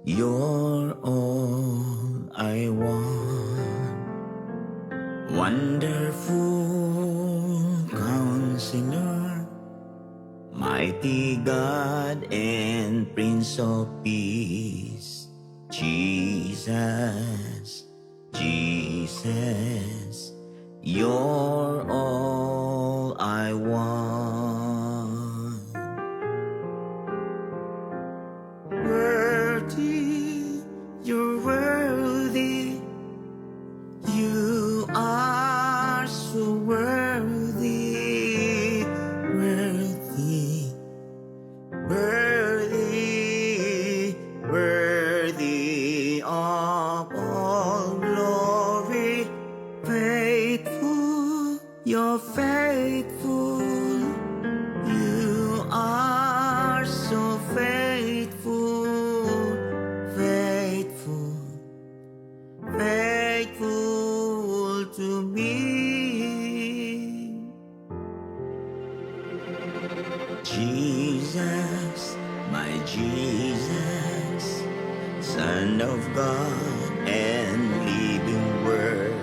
You're all I want, wonderful Counselor, mighty God and Prince of Peace. Jesus, Jesus, you're all I want. Worthy, you're worthy, you are so worthy, worthy, worthy, worthy of all glory. Faithful, you're faithful, you are so faithful, faithful, faithful to me. Jesus, my Jesus, Son of God and living Word.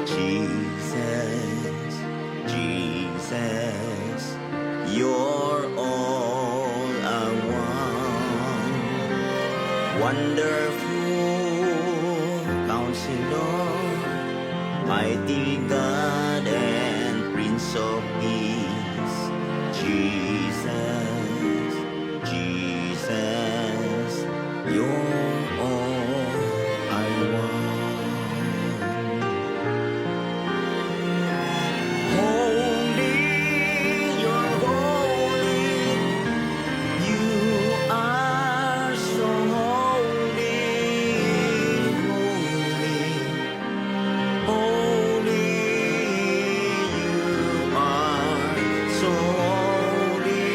Jesus, Jesus, you're all I want. Wonderful Counselor, mighty God and Prince of Peace. Jesus, Jesus, you're all I want. Holy, you're holy, you are so holy, holy, holy, you are so holy,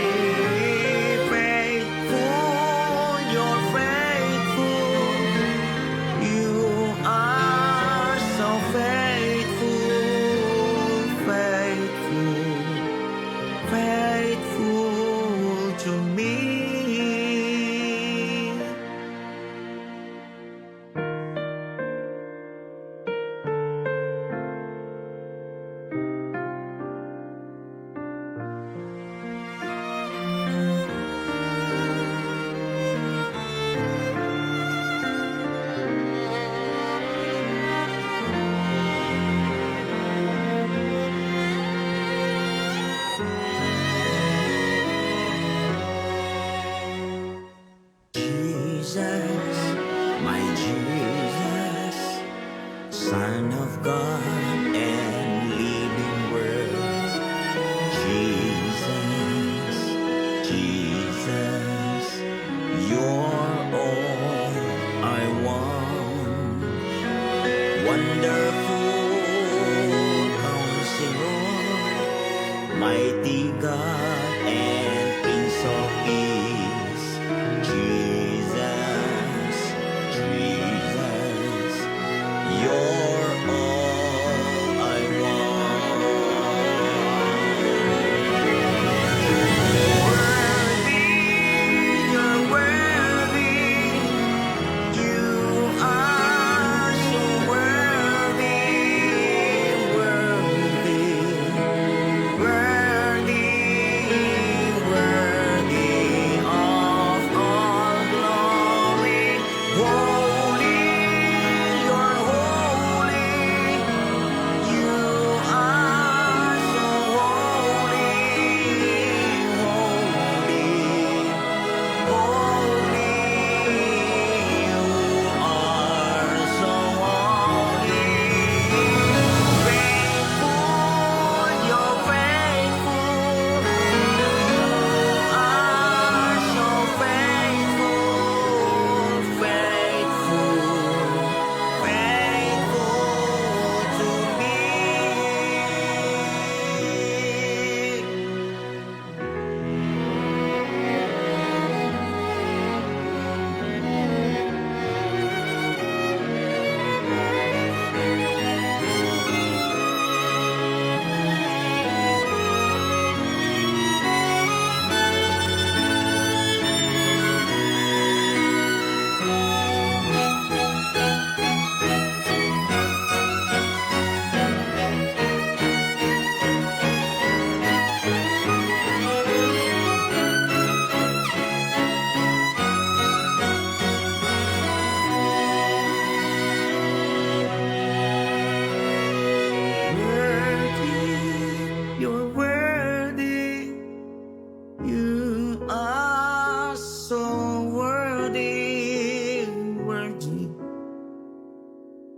are so worthy, worthy,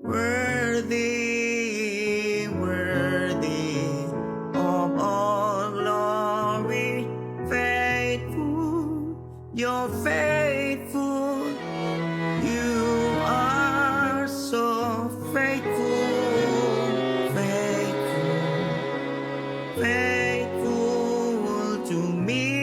worthy, worthy of all glory. Faithful, you're faithful. You are so faithful, faithful, faithful to me.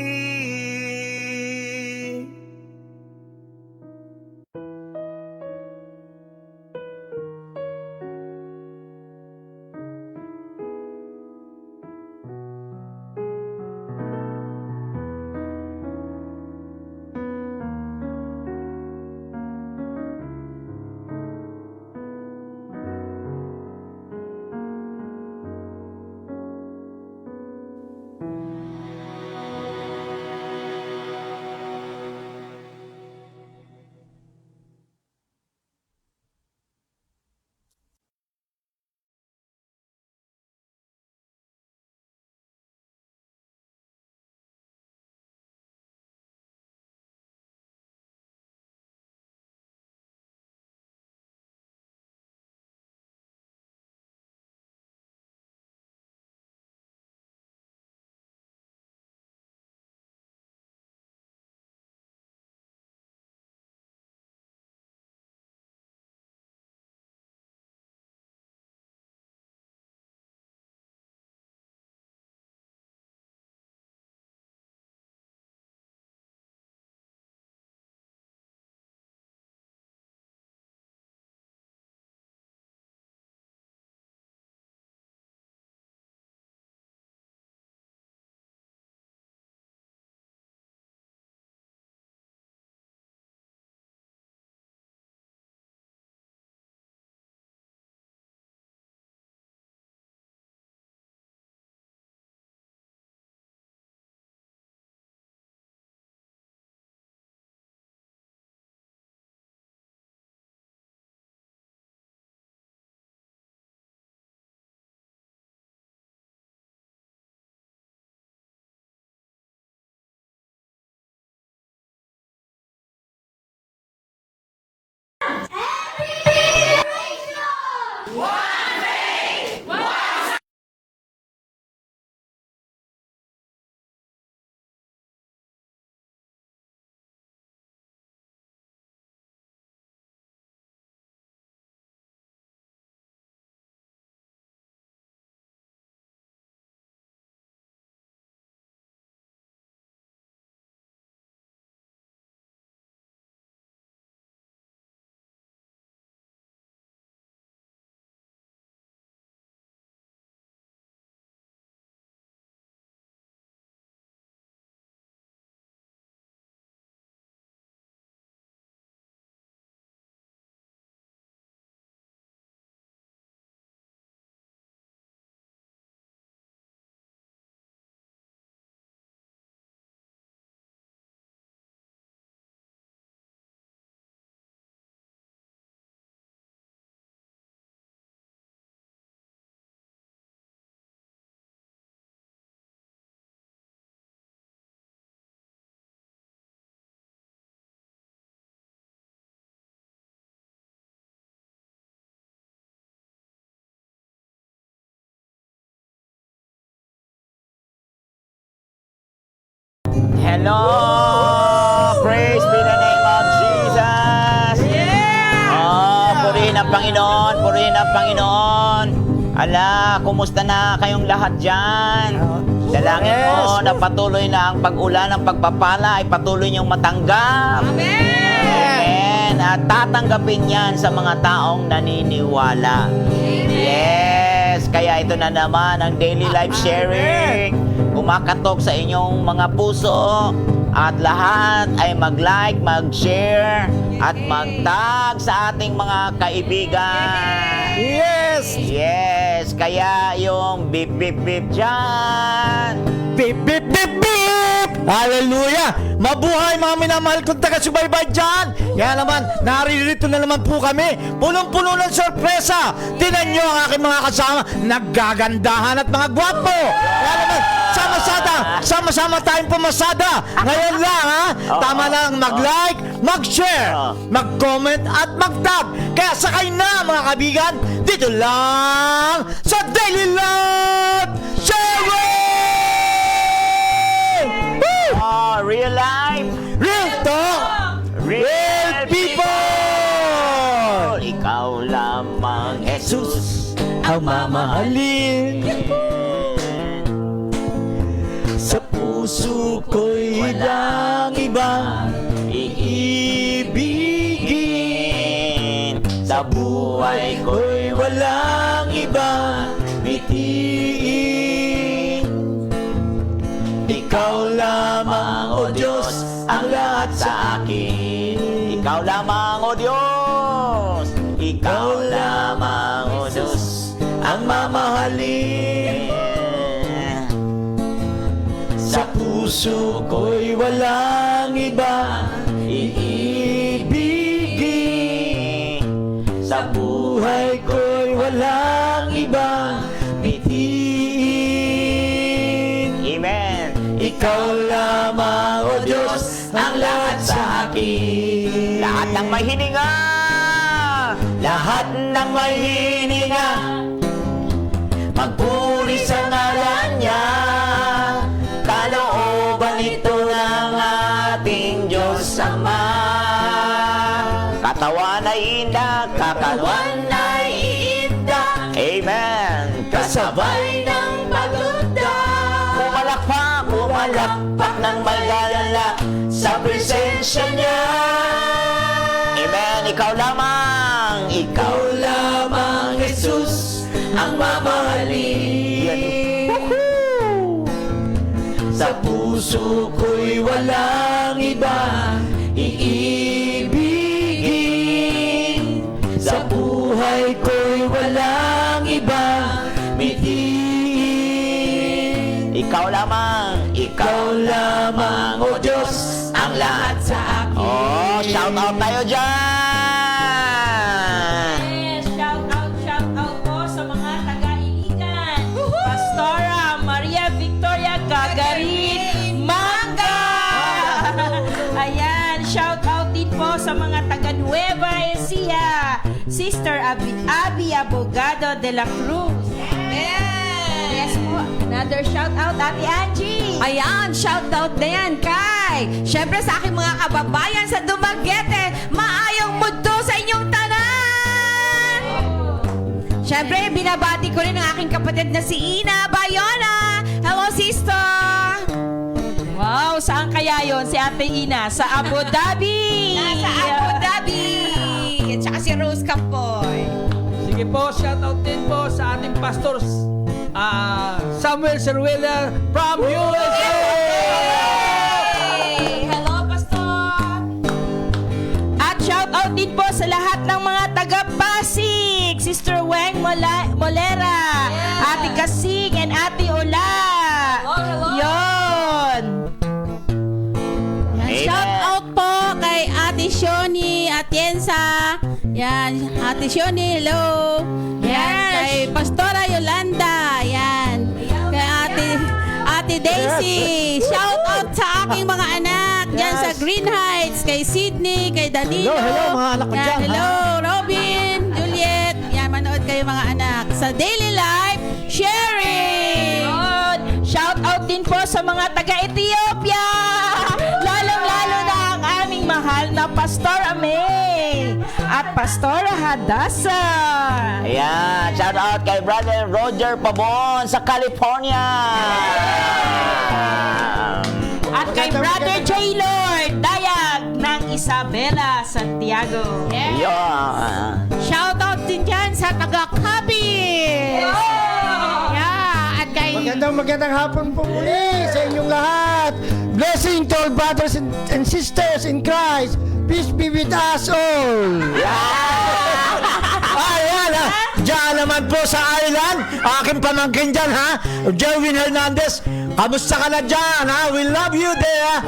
Hello! Praise be the name of Jesus! Oh, purihin ang Panginoon, purihin ang Panginoon. Ala, kumusta na kayong lahat dyan? Dalangin mo na patuloy na ang pag-ulan ng pagpapala ay patuloy niyong matanggap. Amen! At tatanggapin yan sa mga taong naniniwala. Yes! Kaya ito na naman ang daily life sharing. Kumakatok sa inyong mga puso at lahat ay mag-like, mag-share at mag-tag sa ating mga kaibigan. Yes! Yes! Kaya yung beep beep beep dyan. Beep, beep, beep, beep! Hallelujah! Mabuhay mga minamahal kong taga-subaybay dyan! Kaya naman, naririto na naman po kami. Punong-puno ng sorpresa. Tinan nyo ang aking mga kasama. Naggagandahan at mga gwapo. Kaya naman, sama-sama tayong pumasada. Ngayon lang, ha? Tama lang mag-like, mag-share, mag-comment at mag-tag. Kaya sakay na mga kaibigan, dito lang sa Daily Life Sharing! Real life, Real talk, real people! ikaw lamang, Jesus, Ang mamahalin sa puso ko'y walang iba iibigin. Sa buhay ko'y walang iba bitiin. Ikaw lamang, O Diyos, ang lahat sa akin. ikaw lamang, O Diyos, ikaw lamang, O Diyos, Ang mamahalin sa puso ko'y walang iba iibigin. Sa buhay ko'y walang iba bitiin. Amen. Ikaw lamang, O Diyos, ang lahat sa akin. Lahat ng may hininga, Lahat ng may hininga, magpuri sa ngalan niya. Kalooban ito ng ating Diyos Ama. katawan ay indak, Katawan ay iinda, Amen. kasabay ng pagunda. Pumalakpak ng magalala sa presensya niya. Amen. Ikaw lamang, Ikaw lamang, Jesus, ang mamahalin. Sa puso ko'y walang iba iibigin. Sa buhay ko'y walang iba bitiin. ikaw lamang, Ikaw lamang, O Diyos, ang lahat sa akin. Oh, shout out tayo dyan. Yes, shout out po sa mga taga-Iligan. Pastora Maria Victoria Gagarin Manga. Ayan, shout out din po sa mga taga Nueva Ecija. Sister Abby Abogado de la Cruz. Yes po, another shout out Ate Angie. Ayan, shoutout na yan kay syempre sa aking mga kababayan sa Dumaguete. Maayong mundo sa inyong tanan! Syempre, binabati ko rin ang aking kapatid na si Ina Bayona. Hello, sister! Wow, saan kaya yon si Ate Ina? Sa Abu Dhabi. Nasa Abu Dhabi! At saka si Rose Campoy. Sige po, shoutout din po sa ating pastors Samuel Ceruela from USA! Hey! Hello, Pastor! At shout out din po sa lahat ng mga taga-Pasig. Sister Weng Molera, Ate Kasing, and Ate Ola. Hello. Yon. Amen. Shout out po kay Ate Shoni Atienza. Yan, Ate Shoni, hello. Yan, Yes. kay Pastora Yolanda. Yan. Kay Ate Daisy. Shout out sa aking mga anak. Yan sa Green Heights. Kay Sydney, kay Danilo. Hello, mga anak ko Yan, dyan, ha? hello, Robin, Juliet. Yan, manood kayo mga anak. Sa Daily Life Sharing. Yon. Shout out din po sa mga taga-Ethiopia. Lalong-lalo na ang aming mahal na Pastor Ame at Pastora Hadassah. Ayan, shout out kay Brother Roger Pabon sa California. At kay Brother J. Lord Dayag ng Isabela, Santiago. Ayan. Shoutout din dyan sa taga-Capiz. Yeah, at kay... Magandang hapon po muli sa inyong lahat. Blessing to all brothers and sisters in Christ. Peace be with us all. Ayan, Dyan naman po sa island, aking pamangkin dyan, ha? Jerwin Hernandez, kamusta ka na dyan, ha? We love you there.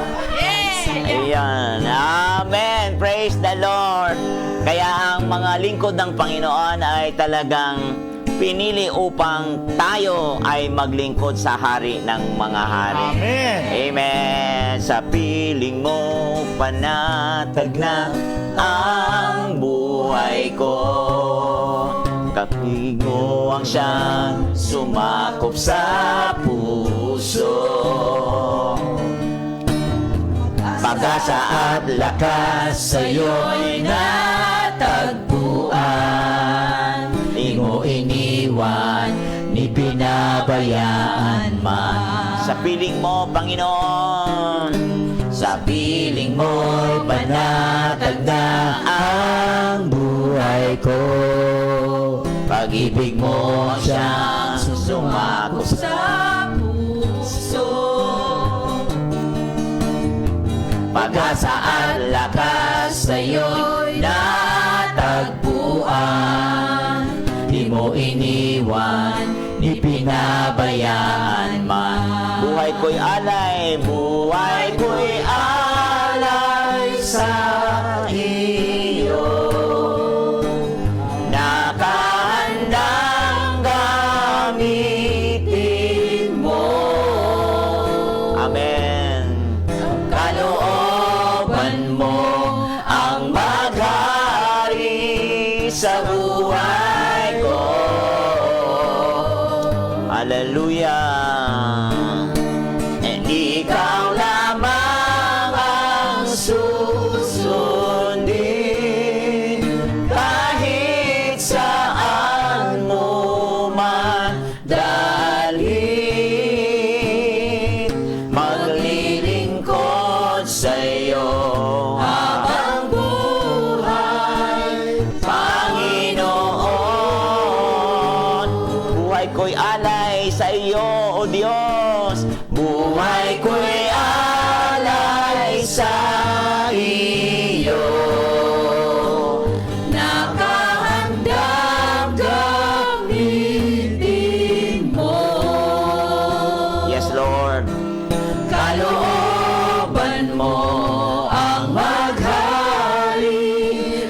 Ayan. Amen. Praise the Lord. Kaya ang mga lingkod ng Panginoon ay talagang pinili upang tayo ay maglingkod sa Hari ng mga hari. Amen. Amen. Sa piling mo, panatag na ang buhay ko. Kapig mo ang siyang sumakop sa puso. Pag-asa at lakas sa'yo'y natagpuan. Di mo iniwan, ni pinabayaan man. Sa piling mo, Panginoon, sa piling mo'y panatag na ang buhay ko. Pag-ibig mo siyang sumakop sa puso. Pag-asa at lakas sa'yo'y natagpuan. Di mo iniwan, ni pinabayaan man. Buhay ko'y alay, buhay ko'y alay sa iyo. Nakahandang gamitin mo. Amen. Kalooban mo ang maghari sa buhay ko. Hallelujah. Ikaw lamang ang susundin kahit saan mo man dalhin. Maglilingkod sa'yo habang buhay, Panginoon. Buhay ko'y alay sa iyo, O Diyos. Buhay ko'y alay sa iyo. Nakahandang gamitin mo. Yes, Lord. Kalooban mo ang maghari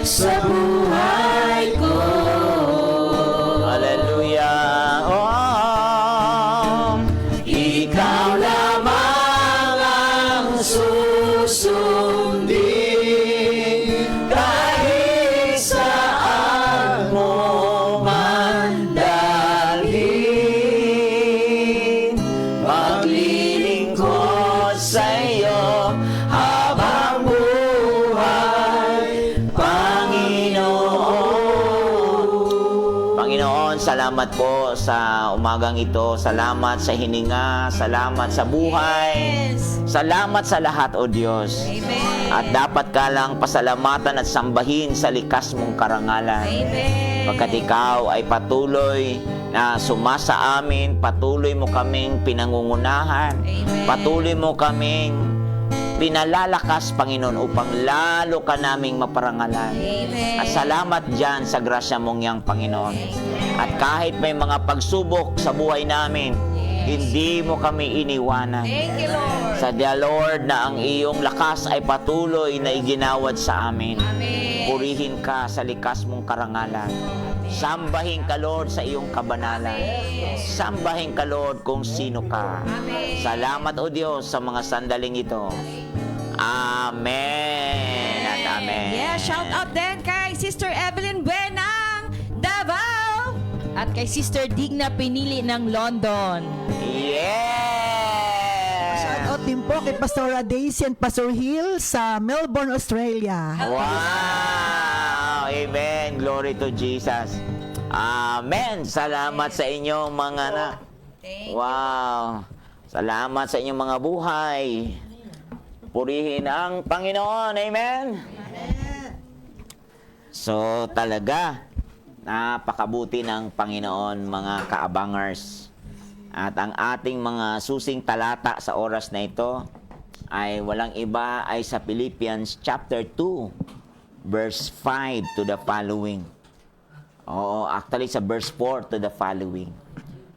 sa buhay ko. Hallelujah. Oh, ikaw lamang ang susundin kahit saan mo man dalhin. Maglilingkod sa'yo habang buhay, Panginoon. Panginoon, salamat po sa umagang ito. Salamat sa hininga. Salamat sa buhay. Salamat sa lahat, O Diyos. At dapat ka lang pasalamatan at sambahin sa likas mong karangalan. Pagkat ikaw ay patuloy na sumasa amin, patuloy mo kaming pinangungunahan, patuloy mo kaming pinalalakas, Panginoon, upang lalo ka naming maparangalan. At salamat dyan sa grasya mong yang, Panginoon. At kahit may mga pagsubok sa buhay namin, hindi mo kami iniwanan. Sa Dear Lord, na ang iyong lakas ay patuloy na iginawad sa amin. Purihin ka sa likas mong karangalan. Sambahin ka, Lord, sa iyong kabanalan. Sambahin ka, Lord, kung sino ka. Salamat, O Diyos, sa mga sandaling ito. Amen at amen. Yeah, shout out din kay Sister Evelyn Buenang, Davao. At kay Sister Digna Pinili ng London. Yeah! Shoutout din po kay Pastora Daisy and Pastor Hill sa Melbourne, Australia. Wow! Amen. Glory to Jesus. Amen. Salamat sa inyong mga anak. Wow. Salamat sa inyong mga buhay. Purihin ang Panginoon. Amen. So, talaga, napakabuti ng Panginoon, mga kaabangers. At ang ating mga susing talata sa oras na ito ay walang iba ay sa Philippians chapter 2, verse 5 to the following. Oo, actually sa verse 4 to the following.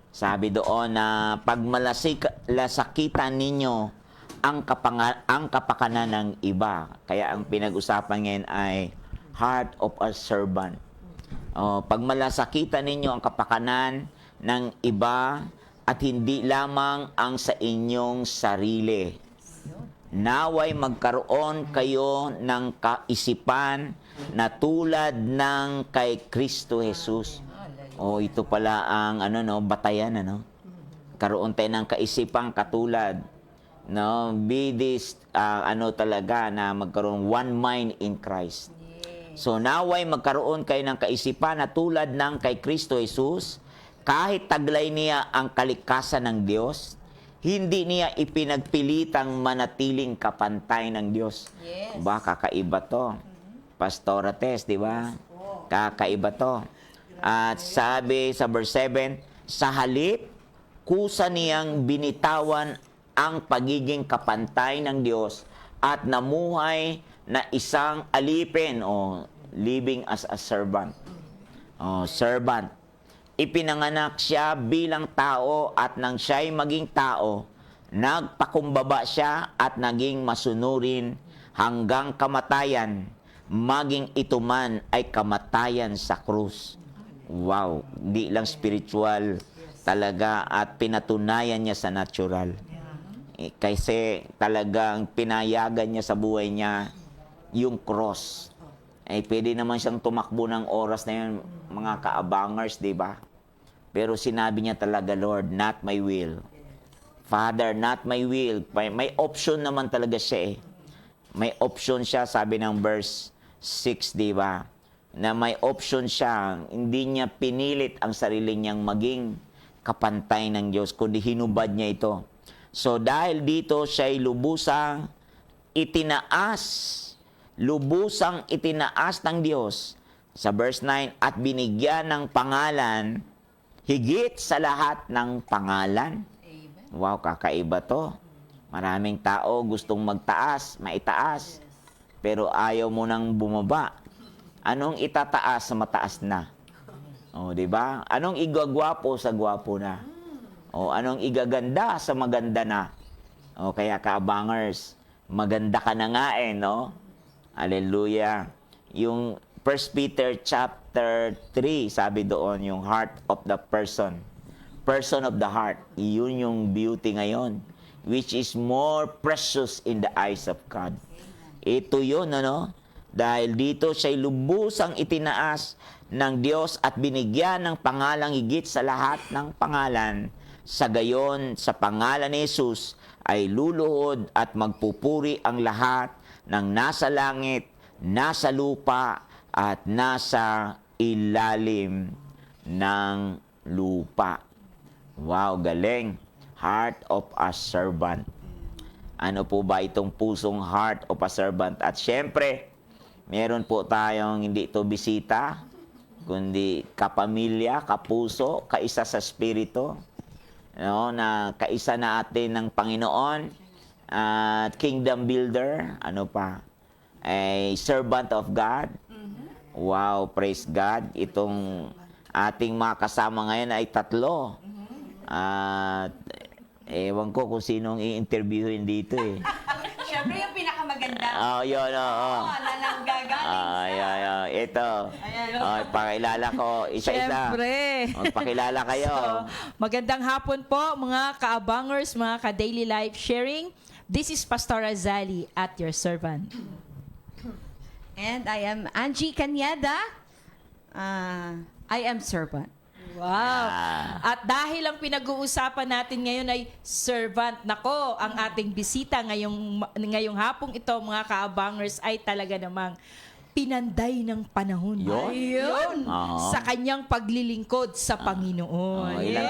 Sabi doon na pag malasakitan ninyo ang kapakanan ng iba. Kaya ang pinag-usapan ngayon ay heart of a servant. Pag malasakitan ninyo ang kapakanan ng iba at hindi lamang ang sa inyong sarili. Naway magkaroon kayo ng kaisipan na tulad ng kay Kristo Jesus. Ito pala ang batayan Karoon tayo ng kaisipang katulad. Be this talaga na magkaroon one mind in Christ. So naway magkaroon kayo ng kaisipan na tulad ng kay Kristo Jesus, kahit taglay niya ang kalikasan ng Diyos, hindi niya ipinagpilitang manatiling kapantay ng Diyos. Yes. Kakaiba to. Pastora Tess, di ba? Kakaiba to. At sabi sa verse 7, sa halip, kusa niyang binitawan ang pagiging kapantay ng Diyos at namuhay na isang alipin living as a servant. Servant. Ipinanganak siya bilang tao at nang siya'y maging tao, nagpakumbaba siya at naging masunurin hanggang kamatayan, maging ito man ay kamatayan sa krus. Wow, di lang spiritual talaga at pinatunayan niya sa natural. Kasi talagang pinayagan niya sa buhay niya yung cross. Pwede naman siyang tumakbo ng oras na yun, mga kaabangers, di ba? Pero sinabi niya talaga, Lord, not my will. Father, not my will. May option naman talaga siya May option siya, sabi ng verse 6, di ba? Na may option siya. Hindi niya pinilit ang sarili niyang maging kapantay ng Diyos, kundi hinubad niya ito. So dahil dito siya'y lubusang itinaas ng Diyos sa verse 9 at binigyan ng pangalan higit sa lahat ng pangalan. Amen. Wow, kakaiba to. Maraming tao gustong maitaas, pero ayaw mo nang bumaba. Anong itataas sa mataas na? Di ba? Anong igagwapo sa gwapo na? Anong igaganda sa maganda na? Kaya kaabangers, maganda ka na nga no? Hallelujah. Yung 1 Peter chapter 3, sabi doon, yung heart of the person of the heart, yun yung beauty ngayon, which is more precious in the eyes of God. Ito yun, dahil dito siya'y lubusang itinaas ng Diyos at binigyan ng pangalang higit sa lahat ng pangalan. Sa gayon, sa pangalan ni Jesus ay luluhod at magpupuri ang lahat ng nasa langit, nasa lupa, at nasa ilalim ng lupa. Wow, galing. Heart of a servant. Ano po ba itong pusong heart of a servant? At syempre, meron po tayong hindi ito bisita, kundi kapamilya, kapuso, kaisa sa spirito, na kaisa natin ng Panginoon, at kingdom builder, a servant of God. Wow, praise God. Itong ating mga kasama ngayon ay 3. At ewan ko kung sinong i-interviewin dito Siyempre yung pinakamaganda. Yun, Na nanggagaling ito. Pakilala ko, isa-isa. Siyempre. Pakilala kayo. Magandang hapon po mga kaabangers, mga ka-daily life sharing. This is Pastor Azali at your servant. And I am Angie Cañada. I am servant. Wow. At dahil ang pinag-uusapan natin ngayon ay servant. Nako, ang ating bisita ngayong hapong ito, mga kaabangers, ay talaga namang pinanday ng panahon. Yun. Sa kanyang paglilingkod sa Panginoon. Ilang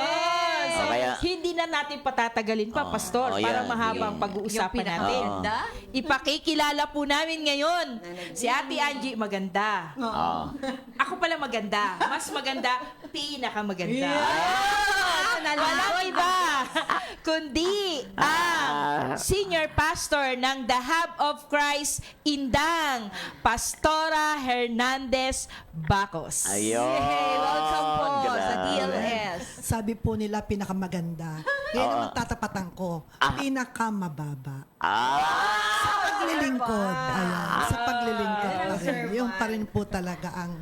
kaya, Hindi na natin patatagalin pa, Pastor, oh, para yan. mahaba ang pag-uusapan natin. Ipakikilala po namin ngayon si Ate Angie, maganda. Ako pala maganda. Mas maganda, pinakamaganda. Walang iba, kundi ang Senior Pastor ng The Hub of Christ, Indang, Pastora Hernandez Bacos. ayun. Welcome po sa Grabe. DLS. Sabi po nila pinakamaganda. Ngayon naman tatapatan ko, pinakamababa. Sa paglilingkod. Ayan, sa paglilingkod pa rin. Yung pa rin po talaga ang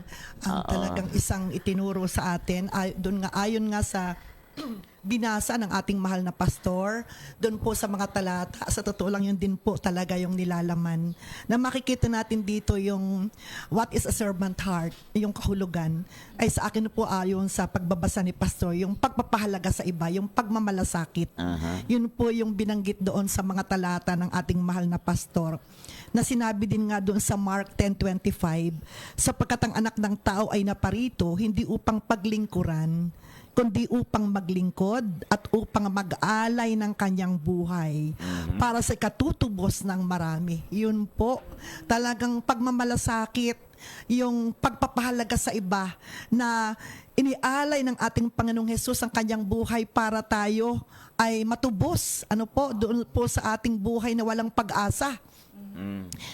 talagang isang itinuro sa atin. Ayon nga sa binasa ng ating mahal na pastor, doon po sa mga talata, sa totoo lang yun din po talaga yung nilalaman. Na makikita natin dito yung what is a servant heart, yung kahulugan, ay sa akin po ayon sa pagbabasa ni pastor, yung pagpapahalaga sa iba, yung pagmamalasakit. Yun po yung binanggit doon sa mga talata ng ating mahal na pastor. Na sinabi din nga doon sa Mark 10:25, sapagkat ang anak ng tao ay naparito, hindi upang paglingkuran, kundi upang maglingkod at upang mag-alay ng kanyang buhay para sa katutubos ng marami. Yun po, talagang pagmamalasakit, yung pagpapahalaga sa iba na inialay ng ating Panginoong Hesus ang kanyang buhay para tayo ay matubos. Doon po sa ating buhay na walang pag-asa.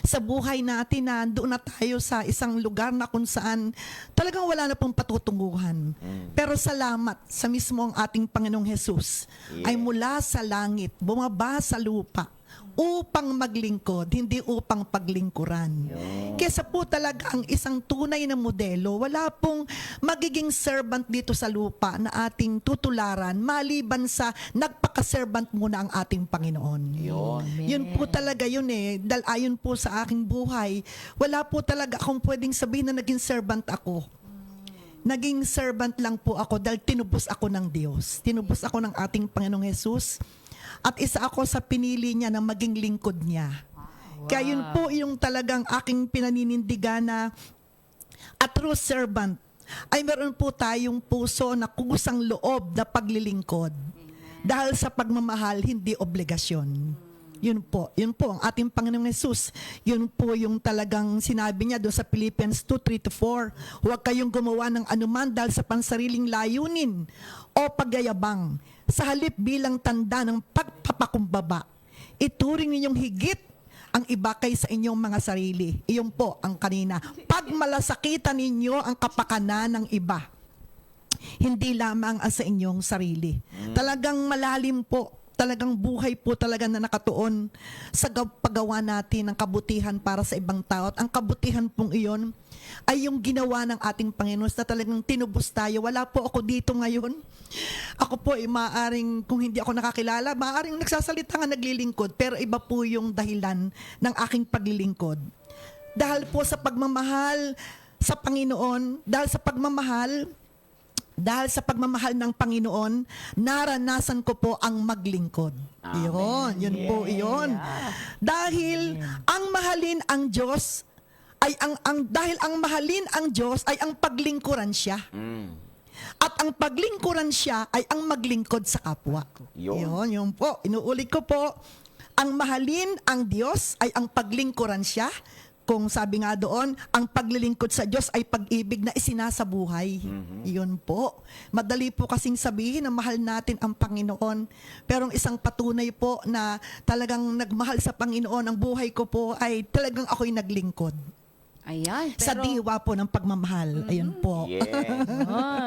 Sa buhay natin na doon na tayo sa isang lugar na kung saan talagang wala na pong patutunguhan. Pero salamat sa mismo ang ating Panginoong Hesus ay mula sa langit, bumaba sa lupa upang maglingkod, hindi upang paglingkuran. Kesa po talaga ang isang tunay na modelo, wala pong magiging servant dito sa lupa na ating tutularan maliban sa nagpaka-servant muna ang ating Panginoon. Yun po talaga yun dahil ayon po sa aking buhay, wala po talaga akong pwedeng sabihin na naging servant ako. Naging servant lang po ako dahil tinubos ako ng Diyos. Tinubos ako ng ating Panginoong Hesus. At isa ako sa pinili niya na maging lingkod niya. Kaya yun po yung talagang aking pinaninindigan na a true servant ay meron po tayong puso na kusang loob na paglilingkod. Dahil sa pagmamahal, hindi obligasyon. Yun po ang ating Panginoong Hesus. Yun po yung talagang sinabi niya doon sa Philippians 2:3-4. Huwag kayong gumawa ng anuman dahil sa pansariling layunin o pagyayabang. Sa halip bilang tanda ng pagpapakumbaba, ituring ninyong higit ang iba kaysa inyong mga sarili. Iyon po ang kanina. Pagmalasakitan ninyo ang kapakanan ng iba, hindi lamang ang sa inyong sarili. Talagang malalim po, talagang buhay po talaga na nakatuon sa paggawa natin ng kabutihan para sa ibang tao. At ang kabutihan pong iyon ay yung ginawa ng ating Panginoon na talagang tinubos tayo. Wala po ako dito ngayon. Ako po maaaring, kung hindi ako nakakilala, maaaring nagsasalita nga naglilingkod, pero iba po yung dahilan ng aking paglilingkod. Dahil po sa pagmamahal sa Panginoon, dahil sa pagmamahal ng Panginoon, naranasan ko po ang maglingkod. Yun po iyon. Dahil ang mahalin ang Diyos ay dahil ang mahalin ang Diyos ay ang paglingkuran siya. At ang paglingkuran siya ay ang maglingkod sa kapwa. Yun po. Inuulit ko po, ang mahalin ang Diyos ay ang paglingkuran siya. Kung sabi nga doon, ang paglilingkod sa Diyos ay pag-ibig na isinasabuhay. Yun po. Madali po kasing sabihin na mahal natin ang Panginoon. Pero ang isang patunay po na talagang nagmahal sa Panginoon, ang buhay ko po ay talagang ako'y naglingkod. Ayan. Sa diwa po ng pagmamahal. Ayun po.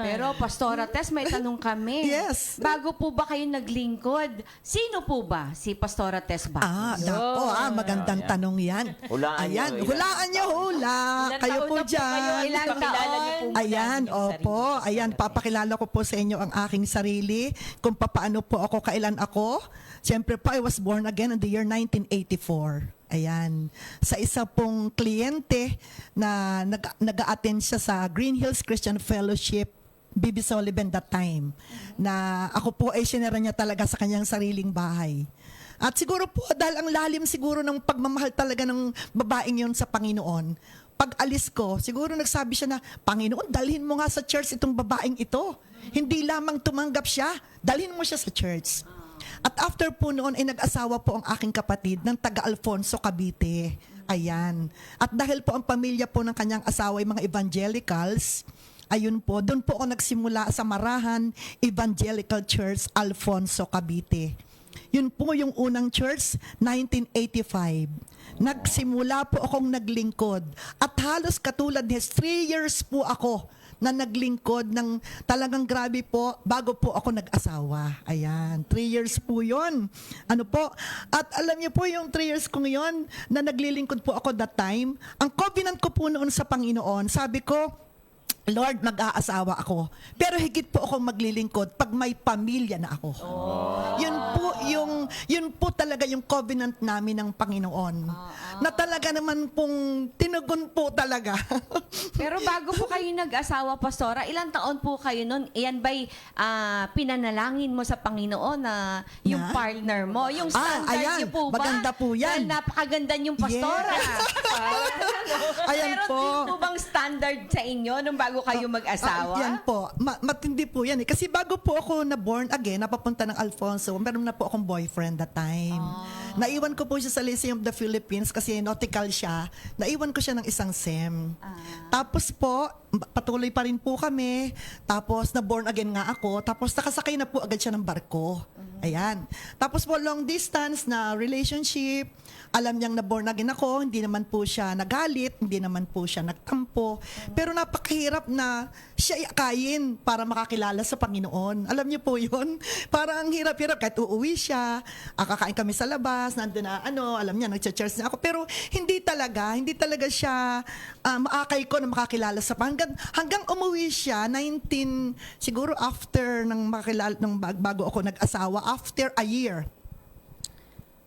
Pero Pastora Tess, may tanong kami. Yes. Bago po ba kayo naglingkod, sino po ba si Pastora Tess Bacos? Magandang tanong yan. Hulaan nyo, hula. Kayo po dyan. Ilang taon? Ayan, opo. Ayan, papakilala ko po sa inyo ang aking sarili. Kung paano po ako, kailan ako. Siyempre po, I was born again in the year 1984. Ayan. Sa isa pong kliyente na nag-a-attend siya sa Green Hills Christian Fellowship, Bibi Sullivan that time, na ako po ay sinara niya talaga sa kanyang sariling bahay. At siguro po, dahil ang lalim siguro ng pagmamahal talaga ng babaeng yon sa Panginoon, pag alis ko, siguro nagsabi siya na, Panginoon, dalhin mo nga sa church itong babaeng ito. Hindi lamang tumanggap siya, dalhin mo siya sa church. At after po noon, ay nag-asawa po ang aking kapatid ng taga Alfonso, Cavite. Ayan. At dahil po ang pamilya po ng kanyang asawa ay mga evangelicals, ayun po, doon po ako nagsimula sa Marahan Evangelical Church, Alfonso, Cavite. Yun po yung unang church, 1985. Nagsimula po akong naglingkod. At halos katulad ni 3 years po ako na naglingkod ng talagang grabe po bago po ako nag-asawa. Ayan, 3 years po yun. Ano po? At alam niyo po yung 3 years kong yun na naglilingkod po ako that time, ang covenant ko po noon sa Panginoon, sabi ko, Lord, mag-aasawa ako. Pero higit po akong maglilingkod pag may pamilya na ako. Yun po talaga yung covenant namin ng Panginoon. Na talaga naman pong tinugon po talaga. Pero bago po kayo nag-asawa, Pastora, ilang taon po kayo nun? Iyan ba'y pinanalangin mo sa Panginoon na yung Na? partner mo? Yung standard ayan, niyo po ba? maganda po yan. Dahil napakaganda niyong Pastora. Ayan Meron po. din po bang standard sa inyo nung bago kayo mag-asawa? Yan po. Matindi po yan. Kasi bago po ako na-born again, napapunta ng Alfonso, meron na po akong boyfriend that time. Naiwan ko po siya sa Lyceum of the Philippines kasi nautical siya. Naiwan ko siya ng isang SEM. Tapos po, patuloy pa rin po kami. Tapos na-born again nga ako. Tapos nakasakay na po agad siya ng barko. Ayan. Tapos po long distance na relationship. Alam niyang na-born again ako, hindi naman po siya nagalit, hindi naman po siya nagtampo. Pero napakahirap na siya iakayin para makakilala sa Panginoon. Alam niyo po yun? Parang hirap-hirap. Kahit uuwi siya, kakain kami sa labas, nandun na alam niya, nag-church na ako. Pero hindi talaga siya maakay ko na makakilala sa Panginoon. Hanggang umuwi siya, siguro after bago ako nag-asawa, after a year,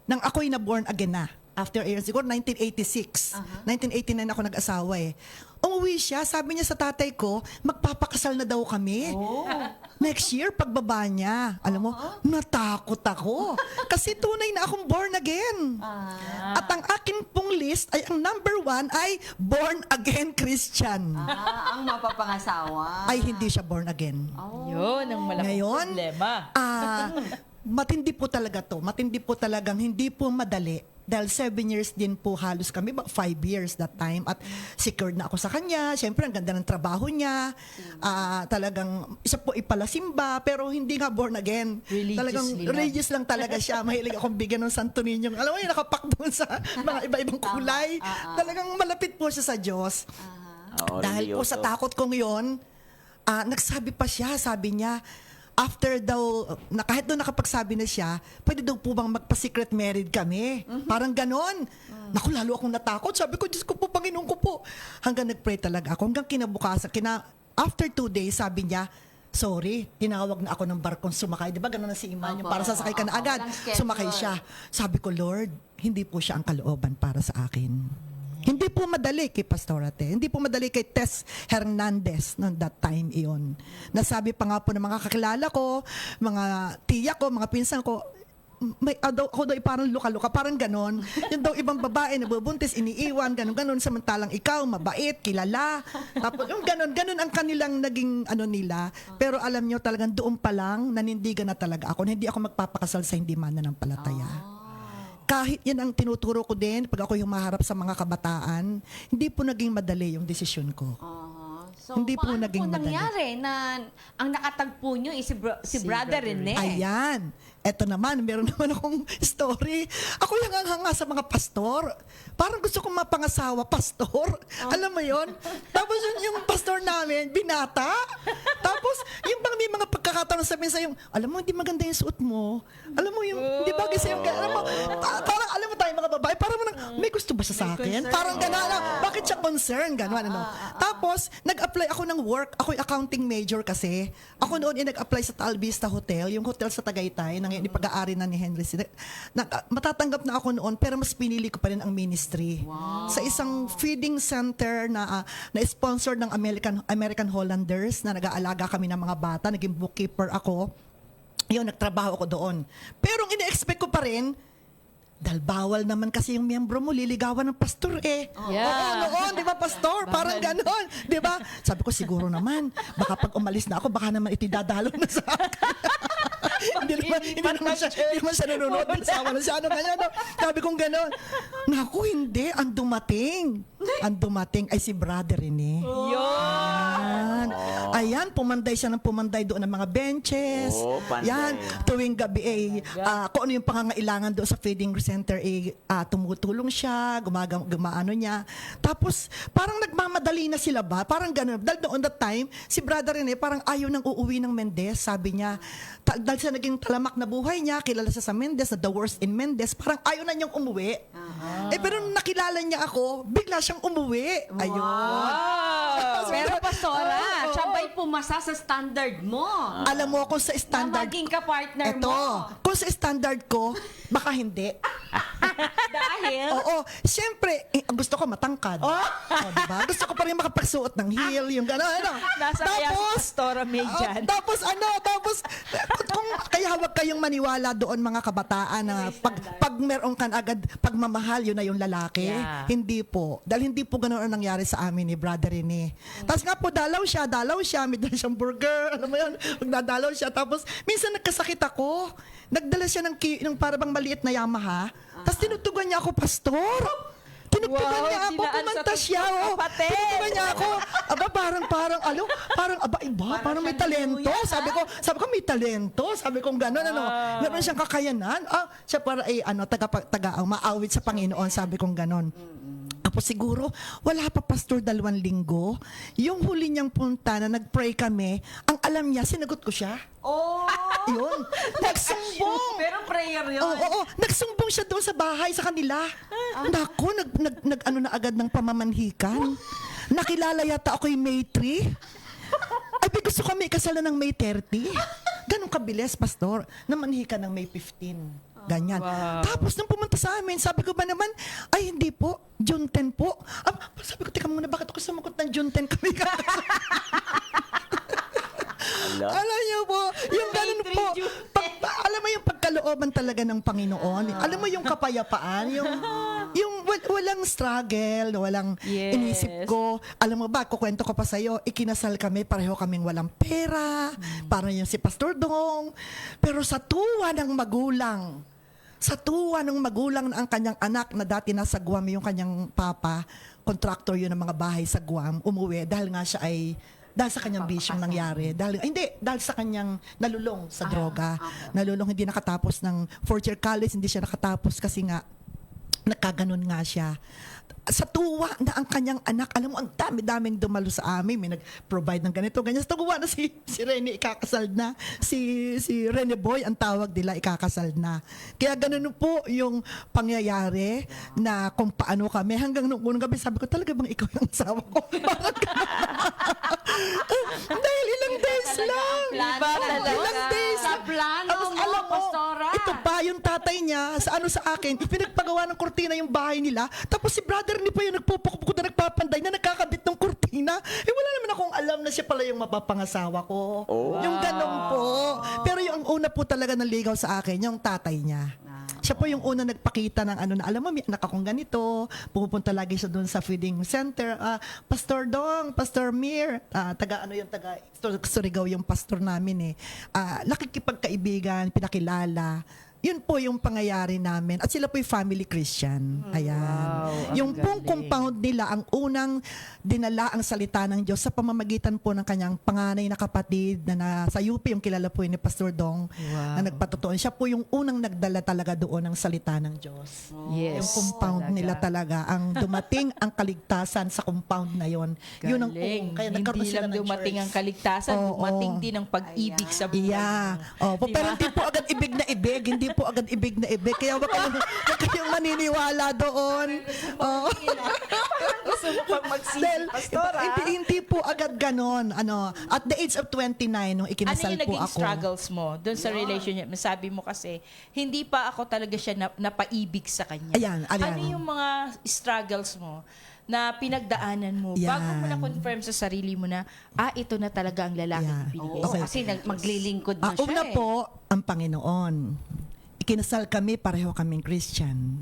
nang ako'y na-born again na. After a year, siguro 1986. 1989 ako nag-asawa eh. Umuwi siya, sabi niya sa tatay ko, magpapakasal na daw kami. Next year, pagbaba niya. Alam mo, natakot ako. Kasi tunay na akong born again. At ang akin pong list, ay ang number 1 ay born again Christian. Ang mapapangasawa. Ay hindi siya born again. Yun, ang malaking Ngayon, problema. matindi po talaga to. Matindi po talagang hindi po madali. Dahil 7 years din po halos kami, 5 years that time. At secured na ako sa kanya. Siyempre, ang ganda ng trabaho niya. Talagang, isa po ipalasimba, pero hindi nga born again. Religious lang talaga siya. Mahilig akong bigyan ng Santo Niño. Alam mo yun, nakapak doon sa mga iba-ibang kulay. Talagang malapit po siya sa Diyos. Dahil po sa takot kong yun, nagsabi pa siya, sabi niya, after daw, kahit doon nakapagsabi na siya, pwede daw po bang magpa-secret married kami? Parang ganon. Naku, lalo akong natakot. Sabi ko, Diyos ko po, Panginoon ko po. Hanggang nag-pray talaga ako. Hanggang kinabukasan, after 2 days, sabi niya, sorry, tinawag na ako ng barkong sumakay. Di ba ganon na si Iman? Yung para sasakay ka na agad. Sumakay siya. Sabi ko, Lord, hindi po siya ang kalooban para sa akin. Hindi po madali kay Pastorate. Hindi po madali kay Tess Hernandez noong that time iyon. Nasabi pa nga po ng mga kakilala ko, mga tiya ko, mga pinsan ko, ako daw parang luka-luka, parang ganon. Yung daw ibang babae nabubuntis, iniiwan, ganon-ganon, samantalang ikaw, mabait, kilala. Tapos yung ganon ang kanilang naging nila. Pero alam nyo, talagang doon pa lang, nanindigan na talaga ako. Hindi ako magpapakasal sa hindi mananampalataya. Kahit yan ang tinuturo ko din, pag ako yung maharap sa mga kabataan, hindi po naging madali yung desisyon ko. So, Hindi po paano naging po madali. nangyari na ang nakatagpo nyo is si Brother Rene? Ayan. Eto naman, meron naman akong story. Ako yung hanga sa mga pastor. Parang gusto kong mapangasawa, pastor. Alam mo yon? Tapos yung pastor namin, binata. Tapos, yung bang may mga pagkakataon sabihin sa'yo, alam mo, hindi maganda yung suot mo. Alam mo, yung, hindi bagay sa'yo. Alam mo, parang alam mo tayo mga babae, parang may gusto ba siya sa akin? Parang gano'n, bakit siya concerned? Gano'n, Tapos, nag-apply ako ng work. Ako'y accounting major kasi. Ako noon nag-apply sa Tal Vista Hotel, yung hotel sa Tagaytay, na pag-aari na ni Henry. Matatanggap na ako noon, pero mas pinili ko pa rin ang ministry. Sa isang feeding center na sponsor ng American Hollanders, na nag-aalaga kami ng mga bata, naging bookkeeper ako. Yun, nagtrabaho ako doon. Pero ang ina-expect ko pa rin, Dahil bawal naman kasi yung miyembro mo liligawan ng pastor eh. Yeah. Oo, noon, di ba, pastor? Parang ganon, di ba? Sabi ko, siguro naman, baka pag umalis na ako, baka naman itidadalo na sa akin. hindi naman siya nanonood, sawa na siya, ano ganyan. No? Sabi kong ganon. Naku, hindi, ang dumating ay si Brother Rene. Ayan, pumanday siya ng pumanday doon ng mga benches. Oh, panday. Yan, tuwing gabi kung ano yung pangangailangan doon sa feeding center, tumutulong siya, gumaano niya. Tapos, parang nagmamadali na sila ba? Parang gano'n. Dahil on that time, si Brother Rene parang ayaw nang uuwi ng Mendez. Sabi niya, dahil sa naging talamak na buhay niya, kilala siya sa Mendez, na the worst in Mendez, parang ayaw na niyang umuwi. Pero nung nakilala niya ako, bigla siyang umuwi. Ayun. Pero pastora, siya ba'y pumasa sa standard mo? Alam mo, kung sa standard... Na maging ka-partner Eto, mo. kung sa standard ko, baka hindi. Dahil? Oo, siyempre, gusto ko matangkad. Diba? Gusto ko pa rin makapagsuot ng heel, yung gano'n. Ano? Nasa kaya si Pastora May dyan. Tapos, kung kaya huwag kayong maniwala doon mga kabataan na pag meron kan agad pagmamahal, yun na yung lalaki. Yeah. Hindi po. Dahil hindi po ganoon ang nangyari sa amin ni Brother Rene. Tapos nga po, dalaw siya, may dala siyang burger, alam mo yun, magdadalaw siya. Tapos, minsan nagkasakit ako. Nagdala siya ng parang maliit na Yamaha. Tapos tinutugan niya ako, pastor. Tinugtugan niya ako, dinaan pumanta sa siya. kapatid. Tinugtugan niya ako. Aba, parang may talento. Sabi ko, may talento. Sabi ko, gano'n, meron siyang kakayanan. Siya para maawit sa Panginoon. Sabi ko, gano'n. Tapos siguro, wala pa pastor 2 linggo. Yung huli niyang punta na nag-pray kami, ang alam niya, sinagot ko siya. Oh! Yun. Nagsumbong. Pero prayer yun. Oo. Nagsumbong siya doon sa bahay sa kanila. Naku, nag-ano na agad ng pamamanhikan. Nakilala yata ako yung May 3. Ay, gusto ko may kasalan ng May 30. Ganong kabilis, pastor. Namanhikan ng May 15. Ganyan. Tapos nung pumunta sa amin, sabi ko ba naman, ay hindi po, June 10 po. Sabi ko, teka muna, bakit ako sumagot ng June 10 kami? Alam niyo po, yung ganun po, alam mo yung pagkalooban talaga ng Panginoon, alam mo yung kapayapaan, yung walang struggle, walang inisip ko. Alam mo ba, kukwento ko pa sa'yo, ikinasal kami, pareho kaming walang pera, parang yung si Pastor Dong, pero sa tuwa ng magulang na ang kanyang anak na dati nasa Guam, yung kanyang papa, contractor yun ng mga bahay sa Guam, umuwi dahil nga siya ay dahil sa kanyang bisyong nangyari. Dahil sa kanyang nalulong sa droga. Nalulong, hindi nakatapos ng 4th year college, hindi siya nakatapos kasi nga nagkaganon nga siya. Sa tuwa na ang kanyang anak, alam mo, ang dami-daming dumalo sa amin. May nag-provide ng ganito, ganyan. Sa tuwa na si Rene ikakasal na. Si Rene Boy, ang tawag nila, ikakasal na. Kaya ganun po yung pangyayari na kung paano kami. Hanggang nung unang gabi, sabi ko, talaga bang ikaw yung asawa ko? Dahil ilang days lang. Ilang days. Sa plano Tapos mo, alam mo, pastora. ito pa yung tatay niya sa akin, ipinagpagawa ng kurtina yung bahay nila. Tapos si brother ni pa yung nagpupukpuk na nagpapanday na nagkakabit ng kurtina. Wala naman akong alam na siya pala yung mapapangasawa ko. Yung ganun po. Pero yung una po talaga naligaw sa akin, yung tatay niya. Siya po yung una nagpakita ng na alam mo, may anak akong ganito, pumupunta lagi siya doon sa feeding center. Pastor Dong, Pastor Mir, taga Surigao yung pastor namin nakikipagkaibigan, pinakilala. Yun po yung pangyayari namin. At sila po yung family Christian. Ayan. Wow, yung pong compound nila, ang unang dinala ang salita ng Diyos sa pamamagitan po ng kanyang panganay na kapatid na sa UP, yung kilala po yun ni Pastor Dong, na nagpatutuan. Siya po yung unang nagdala talaga doon ng salita ng Diyos. Yes. Yung compound nila talaga. Ang dumating ang kaligtasan sa compound na yon. Yun ang kaya nagkaroon Hindi sila lang ng dumating church. ang kaligtasan, dumating din ang pag-ibig sa buhay. Yeah. Pero hindi po agad ibig na ibig. Hindi po agad ibig na ibig. Kaya wag kayong maniniwala doon. Gusto mo pang magsisi, Pastora? Hindi po agad ganon. At the age of 29, nung Ano ikinasal yung po naging ako. struggles mo doon sa relationship? Sabi mo kasi, hindi pa ako talaga siya napaibig sa kanya. Ayan. Ano yung mga struggles mo na pinagdaanan mo bago mo na-confirm sa sarili mo na, ito na talaga ang lalaki Yeah. binigay Okay. Kasi maglilingkod na siya Una po, ang Panginoon. kinasal kami, pareho kaming Christian.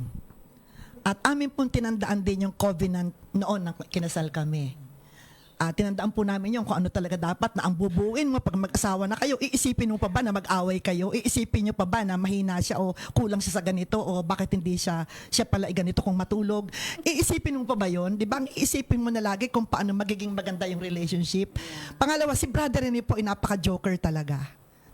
At amin pong tinandaan din yung covenant noon na kinasal kami. Tinandaan po namin yung kung ano talaga dapat na ang bubuin mo pag mag-asawa na kayo, iisipin mo pa ba na mag-away kayo? Iisipin nyo pa ba na mahina siya o kulang siya sa ganito o bakit hindi siya pala ganito kung matulog? Iisipin mo pa ba yun? Di ba? Iisipin mo na lagi kung paano magiging maganda yung relationship. Pangalawa, si Brother Rene po ay napaka-joker talaga.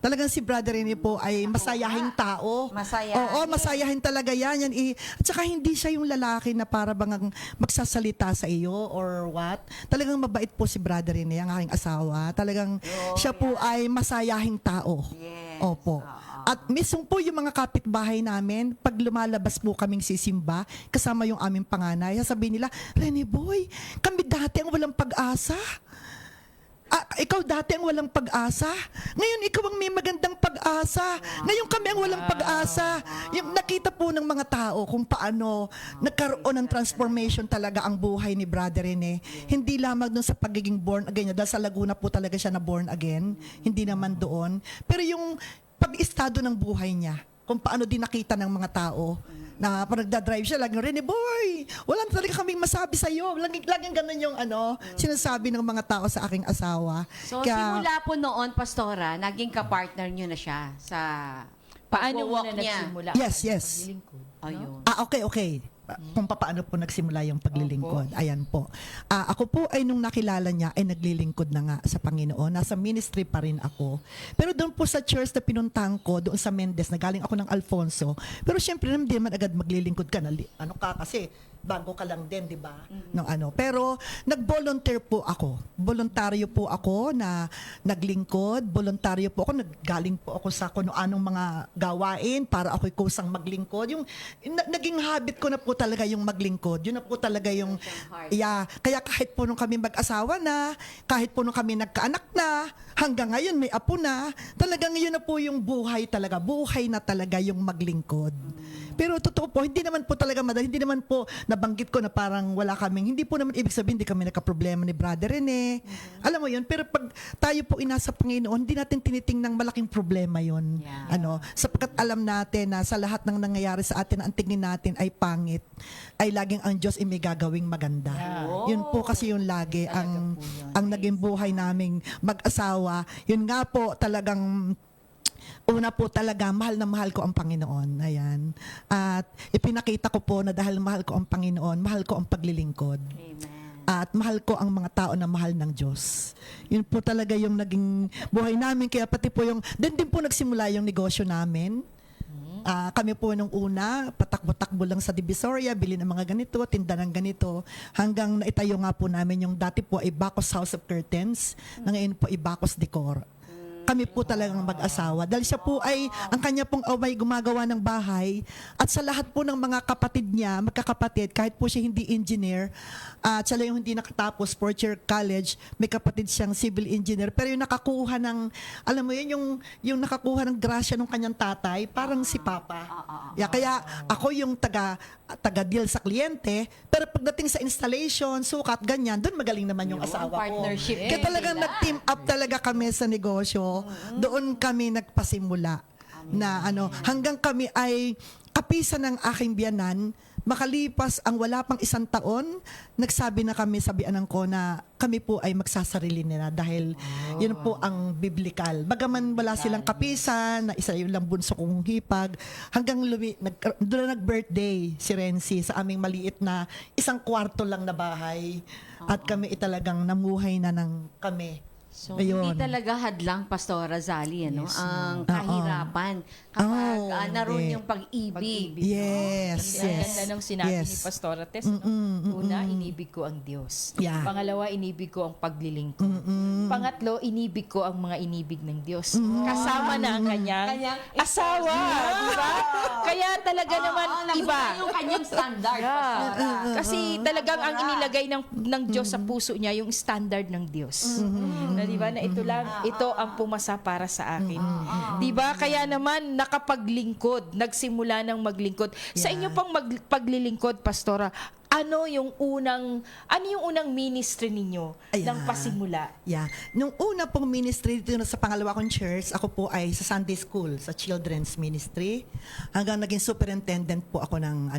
Talagang si Brother Rene po ay masayahing tao. Masayahin. Oo, masayahin talaga yan. At saka hindi siya yung lalaki na para bang magsasalita sa iyo or what. Talagang mabait po si Brother Rene, ang aking asawa. Talagang siya po ay masayahing tao. Yes. Opo. At mismo po yung mga kapitbahay namin, pag lumalabas po kaming sisimba, kasama yung aming panganay, sasabihin nila, Rene boy, kami dati ang walang pag-asa. Ikaw dati ang walang pag-asa. Ngayon, ikaw ang may magandang pag-asa. Ngayon kami ang walang pag-asa. Yung nakita po ng mga tao kung paano nagkaroon ng transformation talaga ang buhay ni Brother Rene. Hindi lamang doon sa pagiging born again niya. Dahil sa Laguna po talaga siya na born again. Hindi naman doon. Pero yung pag-estado ng buhay niya, kung paano din nakita ng mga tao, na pag nagdadrive siya, laging, Rene boy, wala na talaga kaming masabi sa'yo. Laging ganun yung sinasabi ng mga tao sa aking asawa. So, simula po noon, Pastora, naging kapartner nyo na siya sa Paano pagwo-walk muna niya? nagsimula? Yes. Ayun. Okay. Kung paano po nagsimula yung paglilingkod. Ayan po. Ako po ay nung nakilala niya ay naglilingkod na nga sa Panginoon. Nasa ministry pa rin ako. Pero doon po sa church na pinuntahan ko, doon sa Mendez, nagaling ako ng Alfonso. Pero syempre hindi naman agad maglilingkod ka. Kasi bago ka lang din, di ba? Pero nag-volunteer po ako. Voluntaryo po ako na naglingkod. Voluntaryo po ako. Naggaling po ako sa kung anong mga gawain para ako'y kusang maglingkod. Naging habit ko na po talaga yung maglingkod. Yun na po talaga yung... Kaya kahit po nung kami mag-asawa na, kahit po nung kami nagkaanak na, hanggang ngayon may apo na, talagang yun na po yung buhay talaga. Buhay na talaga yung maglingkod. Pero totoo po, hindi naman po talaga madali. Hindi naman po nabanggit ko na parang wala kaming, hindi po naman ibig sabihin hindi kami nagka-problema ni Brother Rene. Alam mo yun, pero pag tayo po inasa Panginoon, hindi natin tinitingnang malaking problema yun. Sapagkat alam natin na sa lahat ng nangyayari sa atin, ang tingin natin ay pangit, ay laging ang Diyos ay may gagawing maganda. Yun po kasi yung lagi ang naging buhay naming mag-asawa. Yun nga po talagang una po talaga, mahal na mahal ko ang Panginoon. Ayan. At ipinakita ko po na dahil mahal ko ang Panginoon, mahal ko ang paglilingkod. Amen. At mahal ko ang mga tao na mahal ng Diyos. Yun po talaga yung naging buhay namin. Kaya pati po din po nagsimula yung negosyo namin. Kami po nung una, patakbo-takbo lang sa Divisoria, bili ng mga ganito, tinda ng ganito, hanggang naitayo nga po namin yung dati po ay Bacos House of Curtains, na ngayon po ay Bacos Decor. Kami po talagang mag-asawa. Dahil siya po ay, ang kanya pong away gumagawa ng bahay, at sa lahat po ng mga kapatid niya, magkakapatid, kahit po siya hindi engineer, at siya lang yung hindi nakatapos, fourth year college, may kapatid siyang civil engineer, pero yung nakakuha ng, alam mo yun, yung nakakuha ng grasya ng kanyang tatay, parang si Papa. Kaya ako yung taga-deal sa kliyente, pero pagdating sa installation, sukat, ganyan, doon magaling naman yung asawa ko. Partnership. Kaya talagang nag-team up talaga kami sa negosyo. Doon kami nagpasimula na hanggang kami ay kapisan ng aking biyanan. Makalipas ang wala pang 1 taon, nagsabi na kami sa biyanan ko na kami po ay magsasarili nila dahil yun po ang biblical. Bagaman wala silang kapisan, na isa yung lang bunso kong hipag, hanggang doon na nag-birthday si Renzi sa aming maliit na 1 kwarto lang na bahay. At kami talagang namuhay na ng kami. So, Ayun. hindi talaga hadlang, Pastora Zali, Yes. ang kahirapan kapag naroon yung pag-ibig. Yes. Ang ganda nung sinabi Yes. ni Pastora Tess. Una, inibig ko ang Diyos. Yeah. Pangalawa, inibig ko ang paglilingkod. Pangatlo, inibig ko ang mga inibig ng Diyos. Kasama na ang kanyang asawa. Diba? Kaya talaga naman iba. Yung kanyang standard, Pastora. Kasi talagang ang inilagay ng Diyos sa puso niya, yung standard ng Diyos. Na diba? Na ito ang pumasa para sa akin. Diba? Kaya naman nakapaglingkod, nagsimula ng maglingkod. Sa inyo pang paglilingkod, Pastora, ano yung unang ministry ninyo ng pasimula? Yeah. Nung una pong ministry dito sa pangalawa kong church, ako po ay sa Sunday School, sa Children's Ministry. Hanggang naging superintendent po ako ng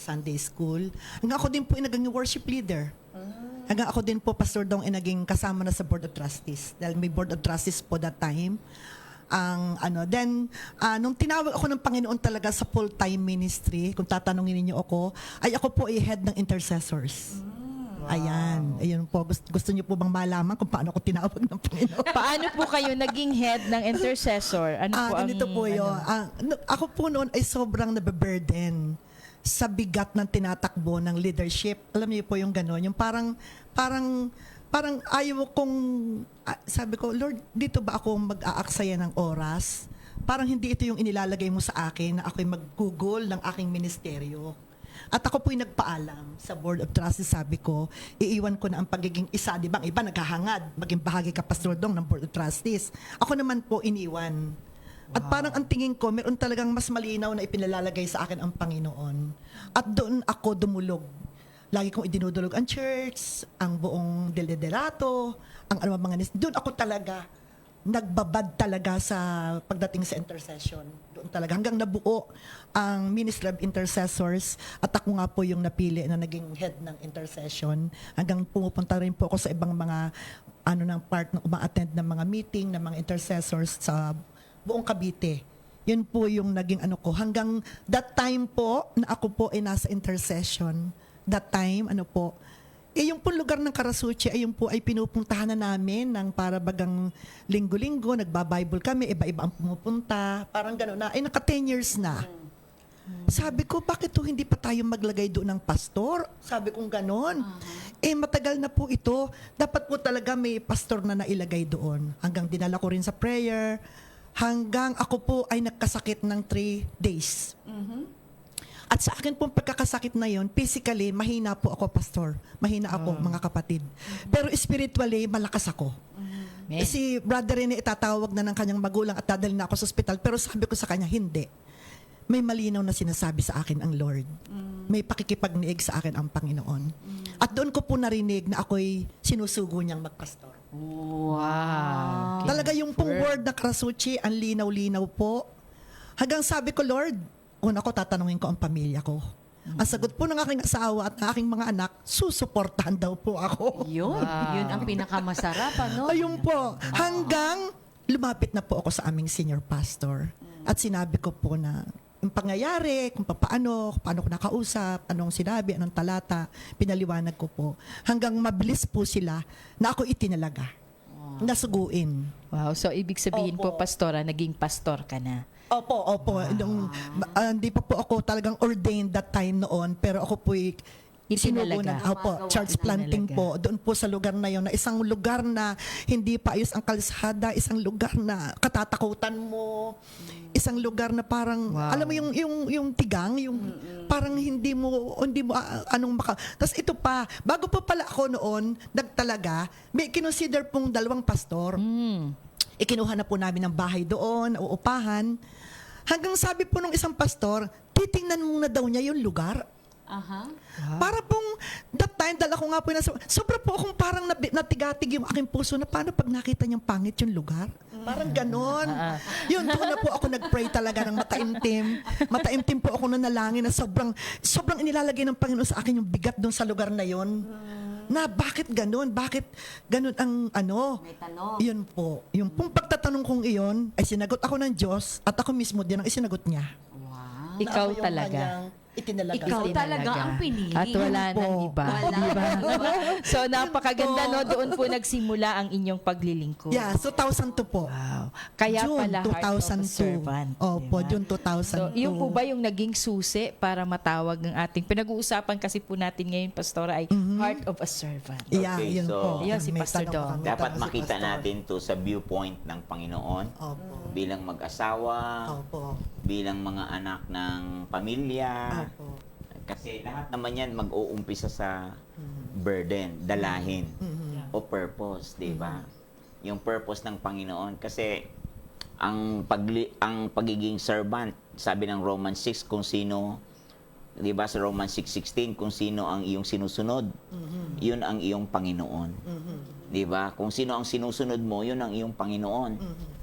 Sunday School. Hanggang ako din po ay naging worship leader. Hanggang ako din po, Pastor Dong, ay naging kasama na sa Board of Trustees. Dahil may Board of Trustees po that time. Nung tinawag ako ng Panginoon talaga sa full-time ministry, kung tatanungin niyo ako, ay ako po ay head ng intercessors. Ayun po. Gusto niyo po bang malaman kung paano ako tinawag ng Panginoon? Paano po kayo naging head ng intercessor? Ano po ang... Ganito po yun. Ako po noon ay sobrang nababurden sa bigat ng tinatakbo ng leadership. Alam niyo po yung gano'n. Yung parang ayaw kong, sabi ko, Lord, dito ba ako mag-aaksaya ng oras? Parang hindi ito yung inilalagay mo sa akin na ako'y mag-google ng aking ministeryo. At ako po'y nagpaalam sa Board of Trustees, sabi ko, iiwan ko na ang pagiging isa. Di ba? Ang iba naghahangad, maging bahagi ka, Pastor Dong, ng Board of Trustees. Ako naman po, iniwan. At parang ang tingin ko, meron talagang mas malinaw na ipinalalagay sa akin ang Panginoon. At doon ako dumulog. Lagi kong idinudulog ang church, ang buong delederato, ang mga doon ako talaga nagbabad talaga sa pagdating sa intercession. Doon talaga hanggang nabuo ang Ministry of Intercessors at ako nga po yung napili na naging head ng intercession. Hanggang pumupunta rin po ako sa ibang mga ng part na uma-attend ng mga meeting ng mga intercessors sa buong Cavite. Yun po yung naging ko. Hanggang that time po na ako po ay nasa intercession. That time, yung po lugar ng Karasuchi, ayun po ay pinupuntahan na namin ng para bagang linggo-linggo, nagba-Bible kami, iba-iba ang pumupunta, parang gano'n na. Ay, naka 10 years na. Sabi ko, bakit hindi pa tayo maglagay doon ng pastor? Sabi kong gano'n. Matagal na po ito. Dapat po talaga may pastor na nailagay doon. Hanggang dinala ko rin sa prayer. Hanggang ako po ay nagkasakit ng 3 days. At sa akin pong pagkakasakit na yon, physically, mahina po ako, Pastor. Mahina ako, mga kapatid. Pero spiritually, malakas ako. Si Brother Rene itatawag na ng kanyang magulang at dadalhin na ako sa ospital. Pero sabi ko sa kanya, hindi. May malinaw na sinasabi sa akin ang Lord. May pakikipagniig sa akin ang Panginoon. At doon ko po narinig na ako'y sinusugo niyang magpastor. Wow. Talaga yung pong word na Karasuchi, ang linaw-linaw po. Hanggang sabi ko, Lord, una ko tatanungin ko ang pamilya ko. Ang sagot po ng aking asawa at ng aking mga anak, susuportahan daw po ako. Yun ang pinakamasarap, Ayun po. Hanggang lumapit na po ako sa aming senior pastor. At sinabi ko po na yung pangyayari, kung paano ko nakausap, anong sinabi, anong talata, pinaliwanag ko po. Hanggang mabilis po sila na ako itinalaga. Nasuguin. Wow, so ibig sabihin po, Pastora, naging pastor ka na. Opo. Hindi pa po ako talagang ordained that time noon, pero ako po'y sinugunan. Church planting po. Doon po sa lugar na yon, na isang lugar na hindi pa ayos ang kalsada, isang lugar na katatakutan mo, isang lugar na parang, alam mo yung tigang, yung parang hindi mo Tapos ito pa, bago pa pala ako noon, nagtalaga, may kinonsider pong 2 pastor. Ikinuha na po namin ng bahay doon, uupahan. Hanggang sabi po nung isang pastor, titingnan muna daw niya yung lugar. Para pong that time, dala ko nga po sobra po akong parang natigatig yung aking puso na paano pag nakita niyang pangit yung lugar. Parang ganon. Yun, doon na po ako nag-pray talaga ng mataimtim. Mataimtim po ako nanalangin na sobrang inilalagay ng Panginoon sa akin yung bigat doon sa lugar na yon. Na bakit ganon? Bakit ganon ang May tanong. Yun po. Yung pong pagtatanong kong iyon, ay sinagot ako ng Diyos at ako mismo din ang isinagot niya. Wow. Ikaw Na ako yung talaga. kanyang itinalaga. Ikaw talaga ang pinili. At wala nang iba. Diba? So, napakaganda, no? Doon po nagsimula ang inyong paglilingkod. Yeah, so 2002 po. Wow. Kaya June pala Heart of a 2002. Servant. Opo, diba? June 2002. So, yun po ba yung naging susi para matawag ng ating pinag-uusapan kasi po natin ngayon, Pastora, ay Heart of a Servant. Yeah, Okay, yun so, po. Yan si May Pastor tanong Dong. kami, Dapat tanong si makita Pastor. natin to sa viewpoint ng Panginoon Opo. bilang mag-asawa, Opo. bilang mga anak ng pamilya. Opo. Kasi lahat naman yan mag-uumpisa sa burden, dalahin, o purpose, di ba? Yung purpose ng Panginoon. Kasi ang pagiging servant, sabi ng Romans 6, kung sino 'Di ba sa Romans 6:16, kung sino ang iyong sinusunod, yun ang iyong Panginoon. 'Di ba? Kung sino ang sinusunod mo, yun ang iyong Panginoon.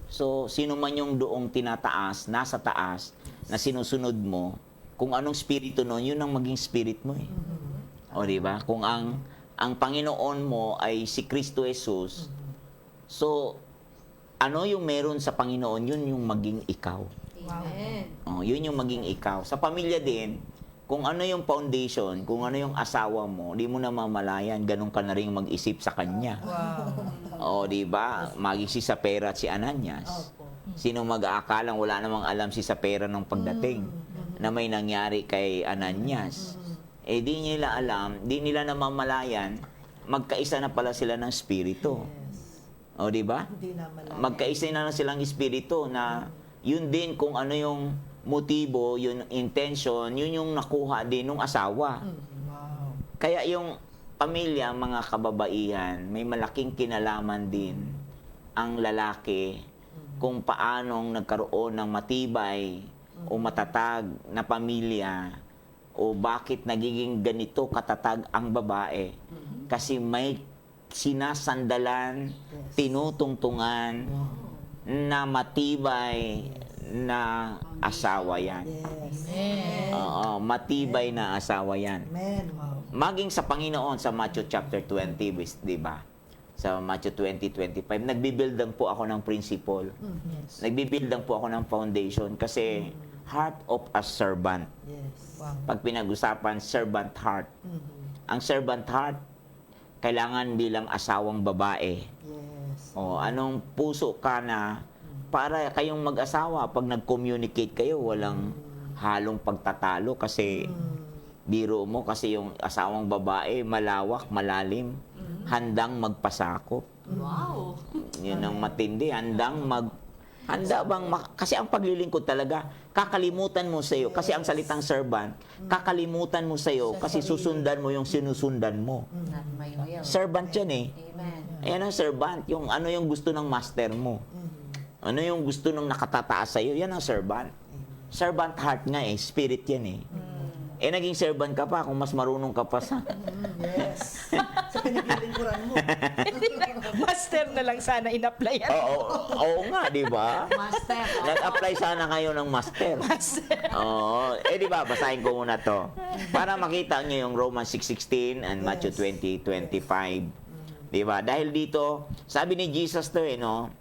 So, sino man yung doong tinataas, nasa taas, na sinusunod mo, kung anong spirito nun, yun ang maging spirit mo eh. O, di ba? Kung ang Panginoon mo ay si Kristo Jesus, so, ano yung meron sa Panginoon, yun yung maging ikaw. Amen. O, yun yung maging ikaw. Sa pamilya din, kung ano yung foundation, kung ano yung asawa mo, di mo na mamalayan, ganun ka na rin mag-isip sa kanya. O, di ba? Maging si Sapera at si Ananias. Sino mag-aakalang wala namang alam si Sapera ng pagdating na may nangyari kay Ananias. Eh, di nila alam, di nila namamalayan, magkaisa na pala sila ng spirito. O, di ba? Magkaisa na silang espiritu na yun din kung ano yung motibo, yung intention, yun yung nakuha din ng asawa. Kaya yung pamilya, mga kababaihan, may malaking kinalaman din ang lalaki kung paanong nagkaroon ng matibay o matatag na pamilya o bakit nagiging ganito katatag ang babae. Kasi may sinasandalan, tinutungtungan na matibay na asawa yan. Oo, matibay na asawa yan. Maging sa Panginoon sa Matthew chapter 20, di ba? Sa Matthew 20:25, nagbibuildan po ako ng principle. Nagbibuildan po ako ng foundation kasi heart of a servant. Pag pinag-usapan, servant heart. Ang servant heart, kailangan bilang asawang babae. O, anong puso ka na para kayong mag-asawa, pag nag-communicate kayo, walang halong pagtatalo kasi biro mo kasi yung asawang babae, malawak, malalim, handang magpasakop. Wow. Yun ang matindi, kasi ang paglilingkod talaga, kakalimutan mo sa'yo, kasi ang salitang servant, kakalimutan mo sa'yo, kasi susundan mo yung sinusundan mo. Not my will. Servant yan eh. Amen. Ayan ang servant, yung ano yung gusto ng master mo. Ano yung gusto ng nakatataas sa'yo, yan ang servant. Servant heart nga eh, spirit yan eh. Eh, naging servant ka pa kung mas marunong ka pa sa... Yes. Sa pinaglilingkuran mo. Master na lang sana in-applyan. Oo nga, di ba? Master. Nag-apply sana kayo ng master. Oo. Eh, di ba, basahin ko muna to. Para makita nyo yung Romans 6:16 and Matthew 20:25. Di ba? Dahil dito, sabi ni Jesus to eh, no?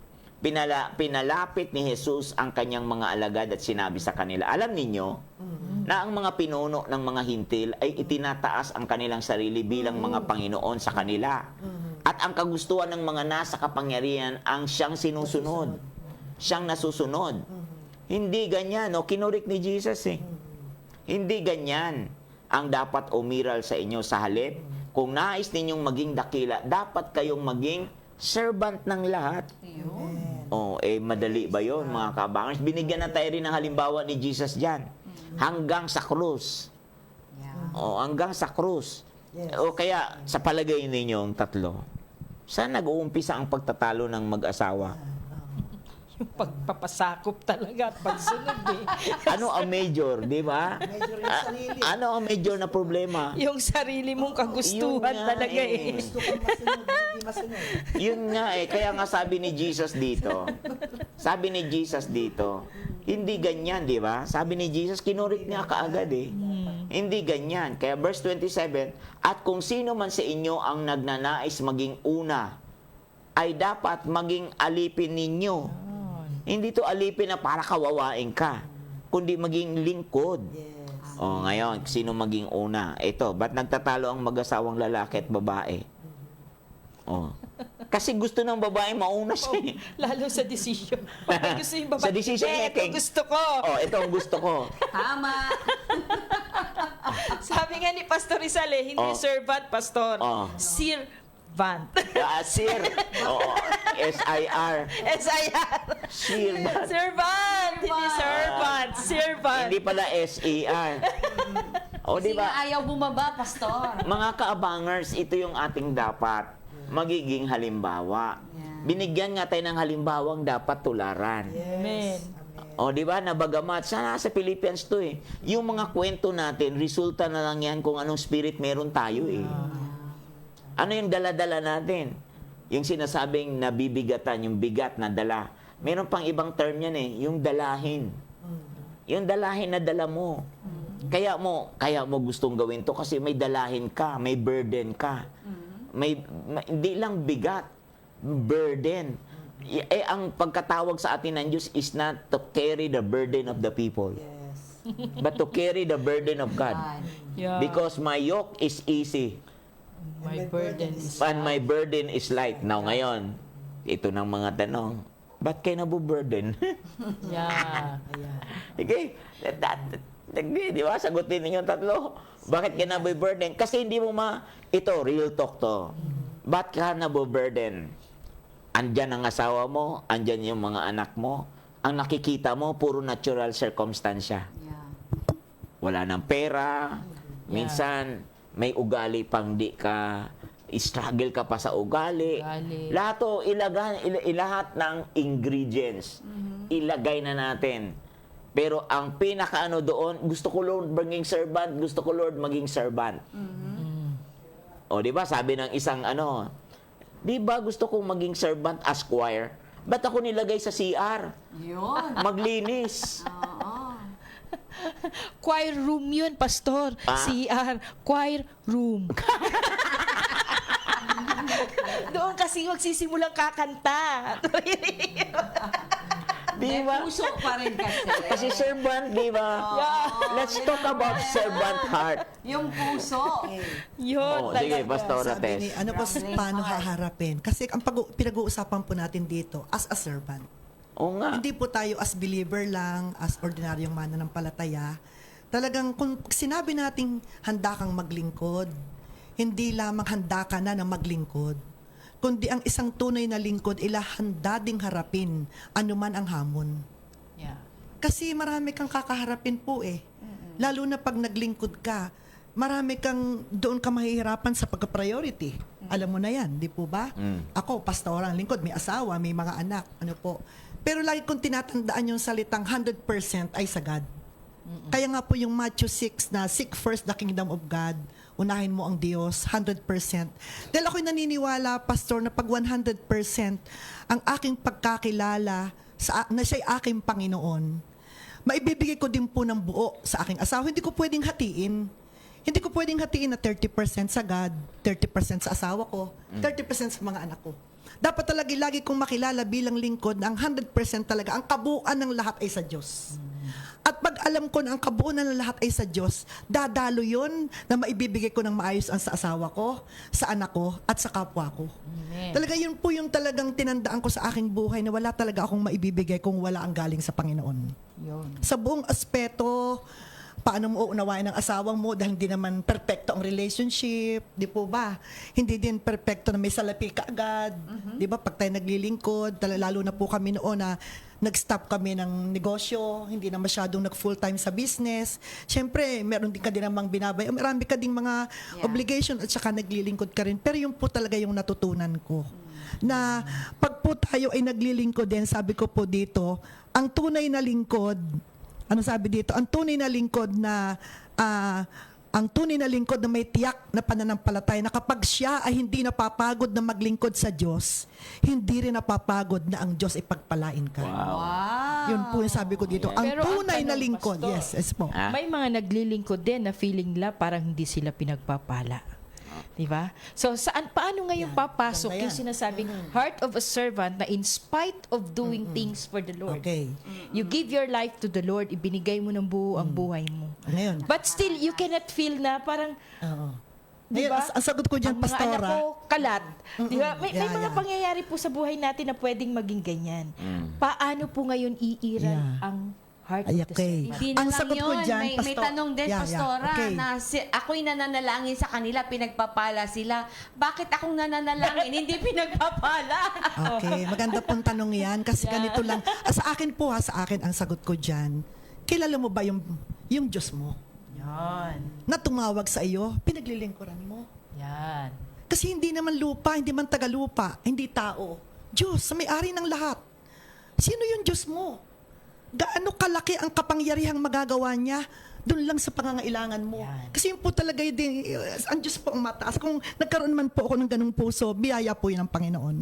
Pinalapit ni Jesus ang kanyang mga alagad at sinabi sa kanila, alam ninyo na ang mga pinuno ng mga hintil ay itinataas ang kanilang sarili bilang mga Panginoon sa kanila. At ang kagustuhan ng mga nasa kapangyarihan ang siyang sinusunod. Siyang nasusunod. Hindi ganyan, no? Kinurik ni Jesus eh. Hindi ganyan ang dapat umiral sa inyo sa halip. Kung nais ninyong maging dakila, dapat kayong maging servant ng lahat. Oh, eh madali ba 'yon, mga kabangers? Binigyan na tayo rin ng halimbawa ni Jesus diyan. Hanggang sa krus. Oh, hanggang sa krus. O kaya sa palagay ninyong tatlo, saan nag-uumpisa ang pagtatalo ng mag-asawa? Yung pagpapasakop talaga at pagsunod eh. Ano ang major, di ba? Medyo rin sarili. Ano ang major na problema? Yung sarili mong kagustuhan Yun nga talaga eh. eh. Gusto kang masunod, hindi masunod. Yun nga eh, kaya nga sabi ni Jesus dito, hindi ganyan, di ba? Sabi ni Jesus, kinurik niya kaagad eh. Hindi ganyan. Kaya verse 27, at kung sino man sa inyo ang nagnanais maging una, ay dapat maging alipin ninyo. Hindi to alipin na para kawawain ka, kundi maging lingkod. O ngayon, sino maging una? Ito, ba't nagtatalo ang mag-asawang lalaki at babae? O, kasi gusto ng babae mauna siya eh. Lalo sa decision. Pag gusto yung babae, Sa decision ito making. gusto ko. O, ito ang gusto ko. Tama. Sabi nga ni Pastor Rizal eh, hindi Oh. servant, Pastor. Oh. Servant. Sir. Oo. S-I-R. S-I-R. Servant. Servant. Hindi servant. Servant. Hindi pala S-E-R. O, Kasi di ba? nga ayaw bumaba, Pastor. Mga kaabangers, ito yung ating dapat magiging halimbawa. Binigyan nga tayo ng halimbawang dapat tularan. Amen. O, di ba? Nabagamat. Sana sa Philippians to eh. Yung mga kwento natin, resulta na lang yan kung anong spirit meron tayo eh. Ano yung dala-dala natin? Yung sinasabing nabibigatan, yung bigat na dala. Meron pang ibang term yan eh, yung dalahin. Yung dalahin na dala mo. Kaya mo gustong gawin to kasi may dalahin ka, may burden ka. Hindi lang bigat, burden. Ang pagkatawag sa atin ng Diyos is not to carry the burden of the people. But to carry the burden of God. Yeah. Because my yoke is easy. My burden is And my burden is light. Now ngayon, ito ng mga tanong, ba't kayo nabuburden? Yeah. Okay? Di ba? Sagutin ninyong tatlo. Bakit ka nabuburden? Kasi hindi mo ito, real talk to. Ba't ka nabuburden? Andyan ang asawa mo, andyan yung mga anak mo. Ang nakikita mo, puro natural circumstansya. Wala nang pera. Minsan, may ugali pang di ka, struggle ka pa sa ugali. Lahat o, ilahat ng ingredients, ilagay na natin. Pero ang pinakaano doon, gusto ko Lord maging servant, gusto ko Lord maging servant. O, di ba? Sabi ng isang di ba gusto kong maging servant as choir? Ba't ako nilagay sa CR? Yun. Maglinis. Choir room yun, pastor. CR, choir room. Doon kasi magsisimulang kakanta. Di ba? Puso pa rin kasi. Kasi servant, di ba? Let's talk about servant heart. Yung puso. Yun. Sige, Pastora Sabi ni, Tess. ano po, paano haharapin? Kasi ang pinag-uusapan po natin dito, as a servant. Oo nga. Hindi po tayo as believer lang, as ordinaryong mananampalataya. Talagang kung sinabi nating handa kang maglingkod, hindi lamang handa ka na maglingkod, kundi ang isang tunay na lingkod, handa ding harapin anuman ang hamon. Yeah. Kasi marami kang kakaharapin po eh. Lalo na pag naglingkod ka, marami kang, doon ka mahihirapan sa pagka-priority. Alam mo na yan, di po ba? Ako, pastorang lingkod, may asawa, may mga anak, ano po. Pero lagi kong tinatandaan yung salitang 100% ay sa God. Kaya nga po yung Matthew 6 na seek first the kingdom of God, unahin mo ang Diyos, 100%. Dahil ako'y naniniwala, Pastor, na pag 100% ang aking pagkakilala na siya'y aking Panginoon, maibibigay ko din po ng buo sa aking asawa. Hindi ko pwedeng hatiin. Hindi ko pwedeng hatiin na 30% sa God, 30% sa asawa ko, 30% sa mga anak ko. Dapat talaga lagi kong makilala bilang lingkod na ang 100% talaga, ang kabuuan ng lahat ay sa Diyos. At pag alam ko na ang kabuuan ng lahat ay sa Diyos, dadalo yun na maibibigay ko ng maayos ang sa asawa ko, sa anak ko, at sa kapwa ko. Amen. Talaga yun po yung talagang tinandaan ko sa aking buhay na wala talaga akong maibibigay kung wala ang galing sa Panginoon. Yun. Sa buong aspeto, paano mo uunawain ang asawa mo dahil hindi naman perfecto ang relationship, di po ba? Hindi din perfecto na may salapi ka agad, di ba? Pag tayo naglilingkod, lalo na po kami noon na nag-stop kami ng negosyo, hindi na masyadong nag-full-time sa business. Siyempre, meron din ka din namang binabay. Marami ka ding mga obligation at saka naglilingkod ka rin. Pero yung po talaga yung natutunan ko. Na pag po tayo ay naglilingkod din, sabi ko po dito, ang tunay na lingkod, ano sabi dito? Ang tunay na lingkod na may tiyak na pananampalataya na kapag siya ay hindi napapagod na maglingkod sa Diyos, hindi rin napapagod na ang Diyos ipagpalain ka. Yun po yung sabi ko dito. Ang Pero ang tunay na tanong, lingkod, Pastor, yes po. May mga naglilingkod din na feeling nila parang hindi sila pinagpapala. Diba? So, paano ngayon papasok ganda yan. yung sinasabing heart of a servant na in spite of doing things for the Lord, Okay. you give your life to the Lord, ibinigay mo ng buo ang buhay mo. Ngayon. But still, you cannot feel na parang, Oo. di Ngayon, ba? ang sagot ko dyan, Ang mga anak Pastora. ko, kalat. Di ba? May Yeah, mga yeah. pangyayari po sa buhay natin na pwedeng maging ganyan. Paano po ngayon iiral Yeah. ang heart Ay, of the okay. servant? Hindi na Ang lang sagot ko yun. dyan, May Pastor. tanong din, Yeah, Pastora, okay. na ako'y nananalangin sa kanila, pinagpapala sila. Bakit akong nananalangin, hindi pinagpapala? Okay, maganda pong tanong yan kasi ganito lang. Sa akin po sa akin ang sagot ko dyan, kilala mo ba yung Diyos mo? Yan. Na tumawag sa iyo, pinaglilingkuran mo. Yan. Kasi hindi naman lupa, hindi man tagalupa, hindi tao. Diyos, sa may-ari ng lahat. Sino yung Diyos mo? gaano kalaki ang kapangyarihang magagawa niya doon lang sa pangangailangan mo. Kasi yun po talaga din, ang Diyos po ang mataas. Kung nagkaroon man po ako ng ganung puso, biyaya po yun ng Panginoon.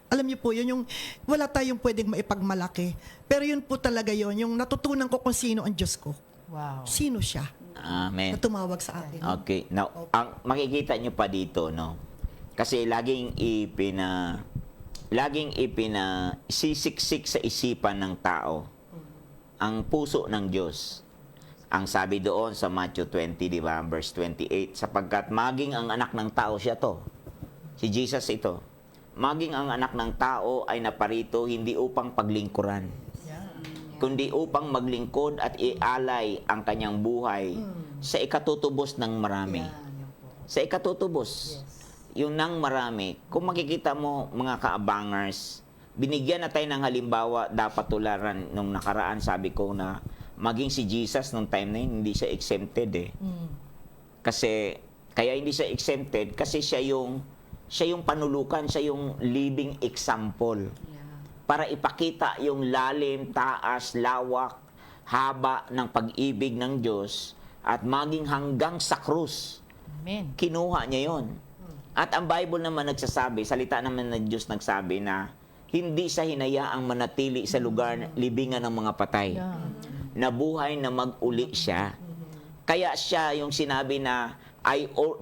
Alam niyo po, yun yung wala tayong pwedeng maipagmalaki. Pero yun po talaga yun, yung natutunan ko kung sino ang Diyos ko. Wow. Sino siya Amen. na tumawag sa akin. Okay. Now, ang makikita nyo pa dito, no? Kasi laging sisiksik sa isipan ng tao ang puso ng Diyos. Ang sabi doon sa Matthew 20, di ba? Verse 28, sapagkat maging ang anak ng tao siya to. Si Jesus ito. Maging ang anak ng tao ay naparito hindi upang paglingkuran, kundi upang maglingkod at ialay ang kanyang buhay sa ikatutubos ng marami. Sa ikatutubos. Yung nang marami. Kung makikita mo, mga kaabangers, binigyan na tayo ng halimbawa, dapat tularan nung nakaraan, sabi ko na maging si Jesus nung time na yun, hindi siya exempted eh. Kasi, kaya hindi siya exempted, kasi siya yung panulukan, siya yung living example. Para ipakita yung lalim, taas, lawak, haba ng pag-ibig ng Diyos at maging hanggang sa krus. Amen. Kinuha niya yon. At ang Bible naman nagsasabi, salita naman ng Diyos nagsabi na hindi siya hinayaang manatili sa lugar libingan ng mga patay. Nabuhay na mag-uli siya. Kaya siya yung sinabi na,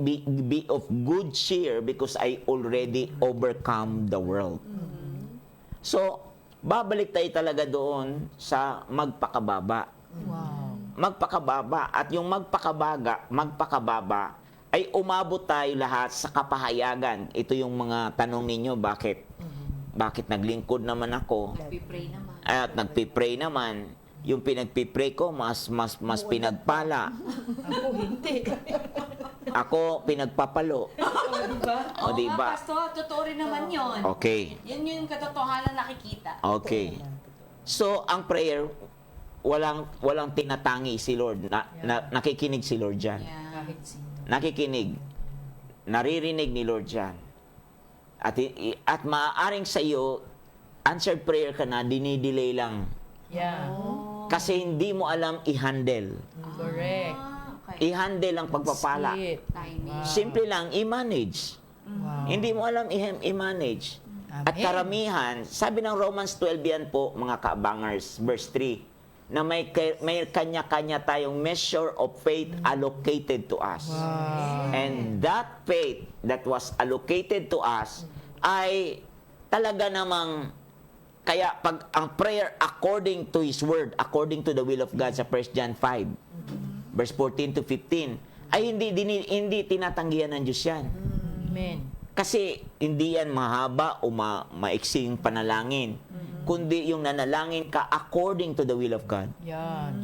be of good cheer because I already overcome the world. So, babalik tayo talaga doon sa magpakababa. Wow. Magpakababa. At yung magpakababa, ay umabot tayo lahat sa kapahayagan. Ito yung mga tanong ninyo, bakit naglingkod naman ako? Nagpipray naman. At nagpipray naman. Yung pinagpipray ko, mas pinagpala. Ako hindi. Ako, pinagpapalo. O, diba? Pastor, totoo rin naman yun. Okay. Yan yung katotohanan nakikita. Okay. So, ang prayer, walang tinatangi si Lord. Nakikinig si Lord dyan. Kahit sino. Nakikinig. Naririnig ni Lord dyan. At maaaring sa iyo, answered prayer ka na, dinidelay lang. Yeah. Kasi hindi mo alam i-handle. Correct. Okay. I-handle ang pagpapala. Sweet. Timing. Simple lang, i-manage. Wow. Hindi mo alam i-manage. At Amen. karamihan, sabi ng Romans 12 yan po, mga kaabangers, verse 3, na may kanya-kanya tayong measure of faith allocated to us. And that faith that was allocated to us ay talaga namang, kaya pag ang prayer according to His Word, according to the will of God sa 1 John 5, verse 14 to 15, ay hindi tinatanggihan ng Diyos yan. Amen. Kasi hindi yan mahaba o maiksing panalangin, kundi yung nanalangin ka according to the will of God. Yan.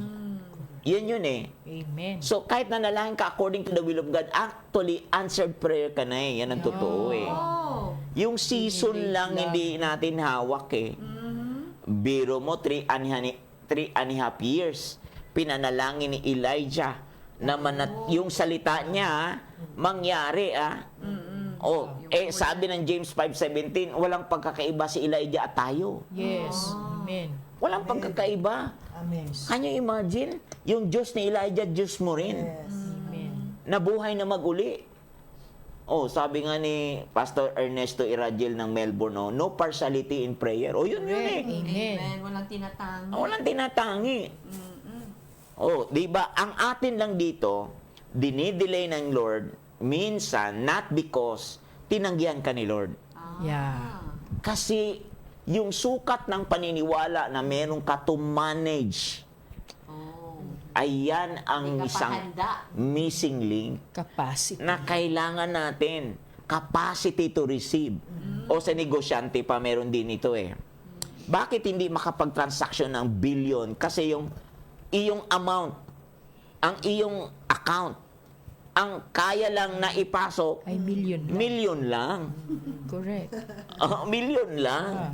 Yan yun eh. Amen. So kahit nanalangin ka according to the will of God, actually answered prayer ka na eh. Yan ang totoo eh. Oh. Yung season lang hindi natin hawak eh. Biro mo, 3 and a half years. Pinanalangin ni Elijah na yung salita niya mangyari sabi ng James 5:17, walang pagkakaiba si Elijah at tayo. Yes. Amen. Walang pagkakaiba. Amen. Can you imagine? Yung Diyos ni Elijah, Diyos mo rin. Amen. Nabuhay na mag-uli. Sabi nga ni Pastor Ernesto Iradiel ng Melbourne, no partiality in prayer. Yun eh. Amen. Amen. Walang tinatangi. Walang tinatangi. Di ba? Ang atin lang dito, dinidelay ng Lord, minsan, not because tinanggihan ka ni Lord. Yeah. Kasi yung sukat ng paniniwala na meron ka to manage, ayan ang May isang kapahanda. missing link Capacity. na kailangan natin. Capacity to receive. O sa negosyante pa, meron din ito eh. Bakit hindi makapag-transaction ng billion? Kasi yung iyong amount, ang iyong account, ang kaya lang na ipasok, Ay, million. milyon lang. Correct. Milyon lang.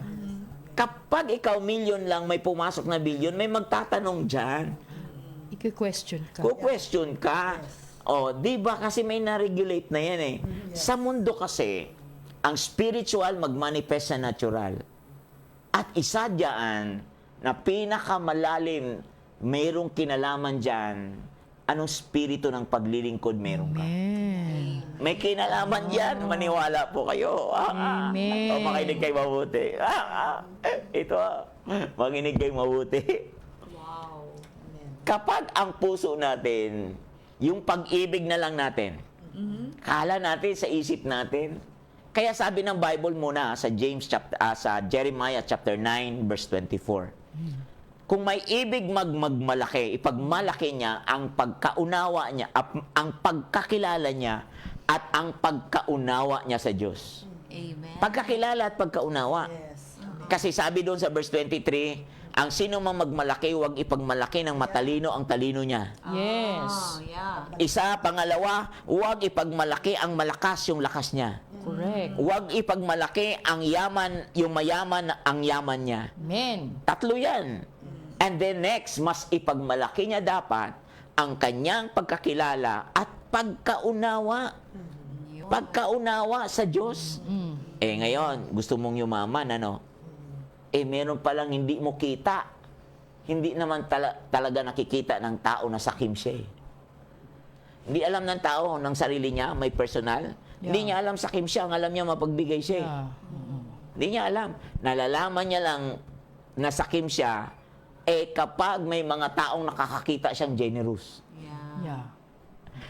Kapag ikaw milyon lang may pumasok na billion, may magtatanong dyan. Ika-question ka. Ku-question ka. Di ba kasi may na-regulate na yan eh. Sa mundo kasi, ang spiritual mag-manifest sa natural. At isa dyan na pinakamalalim, mayroong kinalaman dyan, anong spirito ng paglilingkod meron ka? May kinalaman dyan, maniwala po kayo. Amen. O, makinig kayo mabuti. Ito, makinig kayo mabuti. Kapag ang puso natin, yung pag-ibig na lang natin, kala natin sa isip natin. Kaya sabi ng Bible muna sa sa Jeremiah chapter 9 verse 24. Kung may ibig magmalaki, ipagmalaki niya ang pagkaunawa niya, ang pagkakilala niya at ang pagkaunawa niya sa Diyos. Amen. Pagkakilala at pagkaunawa. Kasi sabi doon sa verse 23, ang sino mang magmalaki, huwag ipagmalaki ng matalino ang talino niya. Yes. Oh, yeah. Isa, pangalawa, huwag ipagmalaki ang malakas yung lakas niya. Correct. Huwag ipagmalaki ang yaman, yung mayaman ang yaman niya. Amen. Tatlo yan. And then next, mas ipagmalaki niya dapat ang kanyang pagkakilala at pagkaunawa. Pagkaunawa sa Diyos. Ngayon, gusto mong yumaman, ano? Meron palang hindi mo kita. Hindi naman talaga nakikita ng tao na sakim siya. Hindi alam ng tao, ng sarili niya, may personal. Hindi niya alam sakim siya, ang alam niya mapagbigay siya. Hindi niya alam. Nalalaman niya lang na sakim siya, kapag may mga taong nakakakita siyang generous. Yeah.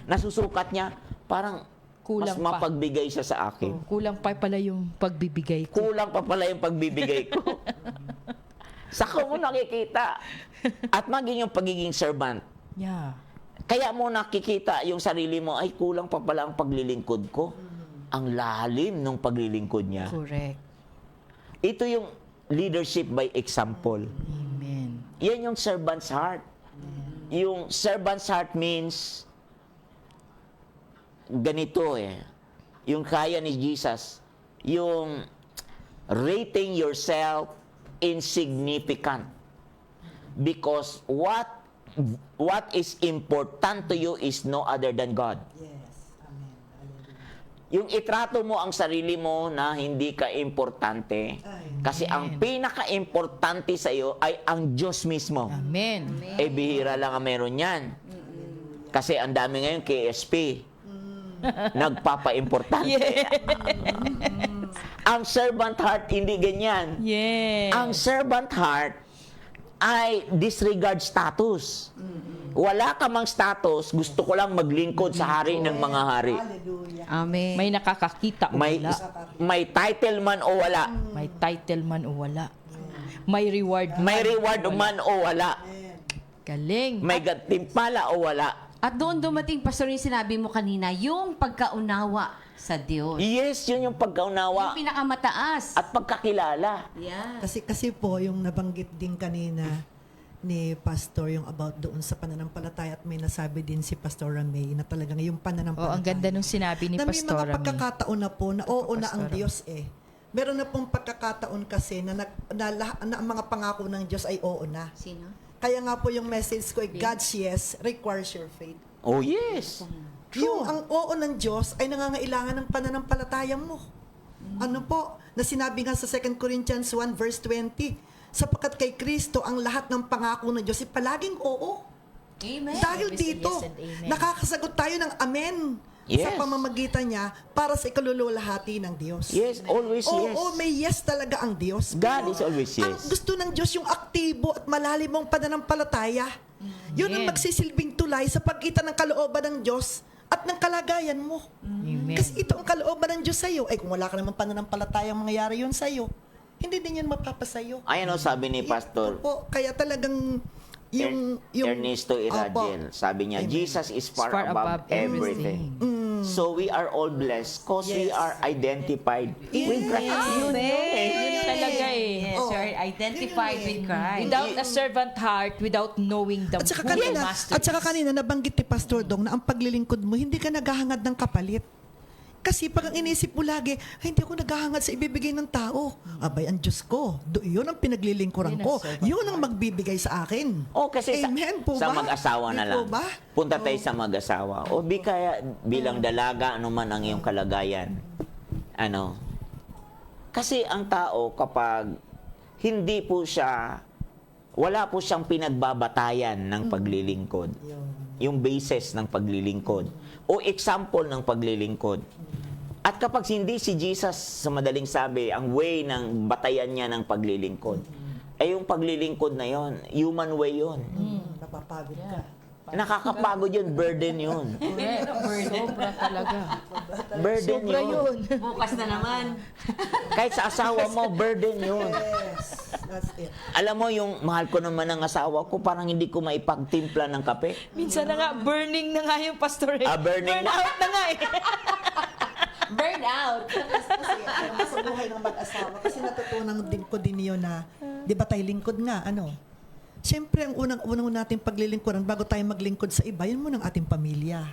Nasusukat niya, parang Kulang mas pa. mapagbigay siya sa akin. Kulang pa pala yung pagbibigay ko. Kulang pa pala yung pagbibigay ko. Saka mo nakikita. At maging yung pagiging servant. Yeah. Kaya mo nakikita yung sarili mo, ay kulang pa pala ang paglilingkod ko. Ang lalim ng paglilingkod niya. Correct. Ito yung leadership by example. Amen. Yan yung servant's heart. Yung servant's heart means ganito yung kaya ni Jesus, yung rating yourself insignificant because what is important to you is no other than God. Yes. Amen. Hallelujah. Yung itrato mo ang sarili mo na hindi ka importante kasi ang pinaka-importante sa iyo ay ang Diyos mismo. Amen. Bihira lang ang meron yan. Kasi ang dami ngayon KSP. Nagpapa-importante. Ang servant heart, hindi ganyan. Yes. Ang servant heart ay disregard status. Wala ka mang status, gusto ko lang maglingkod sa hari ng mga hari. Hallelujah. Amen. May nakakakita o wala. May title man o wala. May title man o wala. May reward May reward man o wala. Galing. May gantimpala o wala. At doon dumating, Pastor, yung sinabi mo kanina, yung pagkaunawa sa Diyos. Yes, yun yung pagkaunawa Yung pinakamataas. at pagkakilala. Yeah. Kasi po, yung nabanggit din kanina ni Pastor, yung about doon sa pananampalataya at may nasabi din si Pastor Ramey na talagang yung pananampalataya. Oh, ang ganda nung sinabi ni na may Pastor mga Ramey. pagkakataon na po na oo na ang Pastor Diyos Meron na pong pagkakataon kasi na ang mga pangako ng Diyos ay oo na. Sino? Kaya nga po yung message ko ay God's yes requires your faith. Oh yes. Yung ang oo ng Diyos ay nangangailangan ng pananampalataya mo. Ano po? Na sinabi nga sa 2 Corinthians 1 verse 20, sapagkat kay Kristo ang lahat ng pangako ng Diyos ay palaging oo. Amen. Dahil Always a dito, yes and amen. nakakasagot tayo ng amen sa Yes. pamamagitan niya para sa ikalululahati ng Diyos. Yes, always yes. Oo, may yes talaga ang Diyos. God is always Ang yes. gusto ng Diyos yung aktibo at malalim mong pananampalataya. Yun ang magsisilbing tulay sa pagitan ng kalooban ng Diyos at ng kalagayan mo. Amen. Kasi ito ang kalooban ng Diyos sa'yo. Kung wala ka naman pananampalatayang mangyayari yun sa'yo, hindi din yan mapapasayo. Ayan o, sabi ni Pastor Opo, kaya talagang yung Ernesto Iradiel, Opo. sabi niya, Amen. Jesus is far, Far above, above everything. So we are all blessed because we Yes. are identified with Christ. Yun Yun talaga Yes, Oo. you're identified with Christ. Without a servant heart, without knowing the At saka who the kanina, master is. nabanggit ni Pastor Dong na ang paglilingkod mo, hindi ka naghahangad ng kapalit. Kasi pag ang inisip mo lagi, ay, hindi ako naghahangad sa ibibigay ng tao. Abay, ang Diyos ko. Yun ang pinaglilingkuran Yun ang ko. servant Yun ang magbibigay sa akin. Oh, kasi Amen po sa ba? mag-asawa na Di po lang. ba? Punta tayo sa mag-asawa. O kaya bilang dalaga, ano man ang iyong kalagayan. Kasi ang tao kapag hindi po siya wala po siyang pinagbabatayan ng paglilingkod. Yung basis ng paglilingkod. O example ng paglilingkod. At kapag hindi si Jesus, sa madaling sabi, ang way ng batayan niya ng paglilingkod, ay yung paglilingkod na yon, human way yon. Napapagod ka. Nakakapagod yun, burden yun. Sobra talaga. Burden yun. Bukas na naman. Kahit sa asawa mo, burden yun. Yes, that's it. Alam mo, yung mahal ko naman ng asawa ko, parang hindi ko maipagtimpla ng kape. Minsan na nga, burning na nga yung pastor eh. Burning na. Burnout na nga eh. Burnout. Kasi sa buhay ng mag-asawa, kasi natutunan ko din yun na, di ba tayo lingkod nga, ano? Siyempre, ang unang nating paglilingkuran, bago tayo maglingkod sa iba, yun muna ang ating pamilya.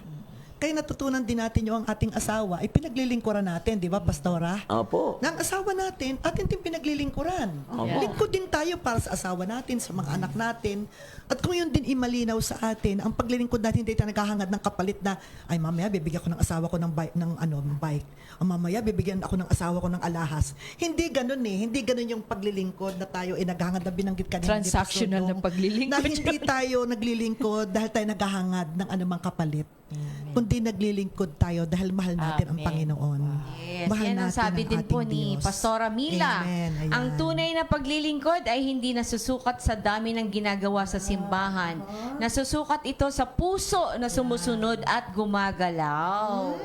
Kaya natutunan din natin yung ang ating asawa, ay pinaglilingkuran natin, di ba, Pastora? Opo. Na ang asawa natin, atin din pinaglilingkuran. Opo. Lingkod din tayo para sa asawa natin, sa mga anak natin. At kung yun din imalinaw sa atin, ang paglilingkod natin, hindi tayo naghahangad ng kapalit na, ay mamaya, bibigyan ko ng asawa ko ng bike. O mamaya, bibigyan ako ng asawa ko ng alahas. Hindi ganun eh. Hindi ganun yung paglilingkod na tayo ay naghahangad na binanggit kanina. Transactional na paglilingkod. Na hindi tayo naglilingkod dahil tayo naghahangad ng anumang kapalit. Kundi naglilingkod tayo dahil mahal natin ang Amen. Panginoon. Yes, Mahal yan ang natin sabi ang din po ating ni Diyos. Pastora Mila. Amen. Ayan. Ang tunay na paglilingkod ay hindi nasusukat sa dami ng ginagawa sa simbahan. Nasusukat ito sa puso na sumusunod at gumagalaw.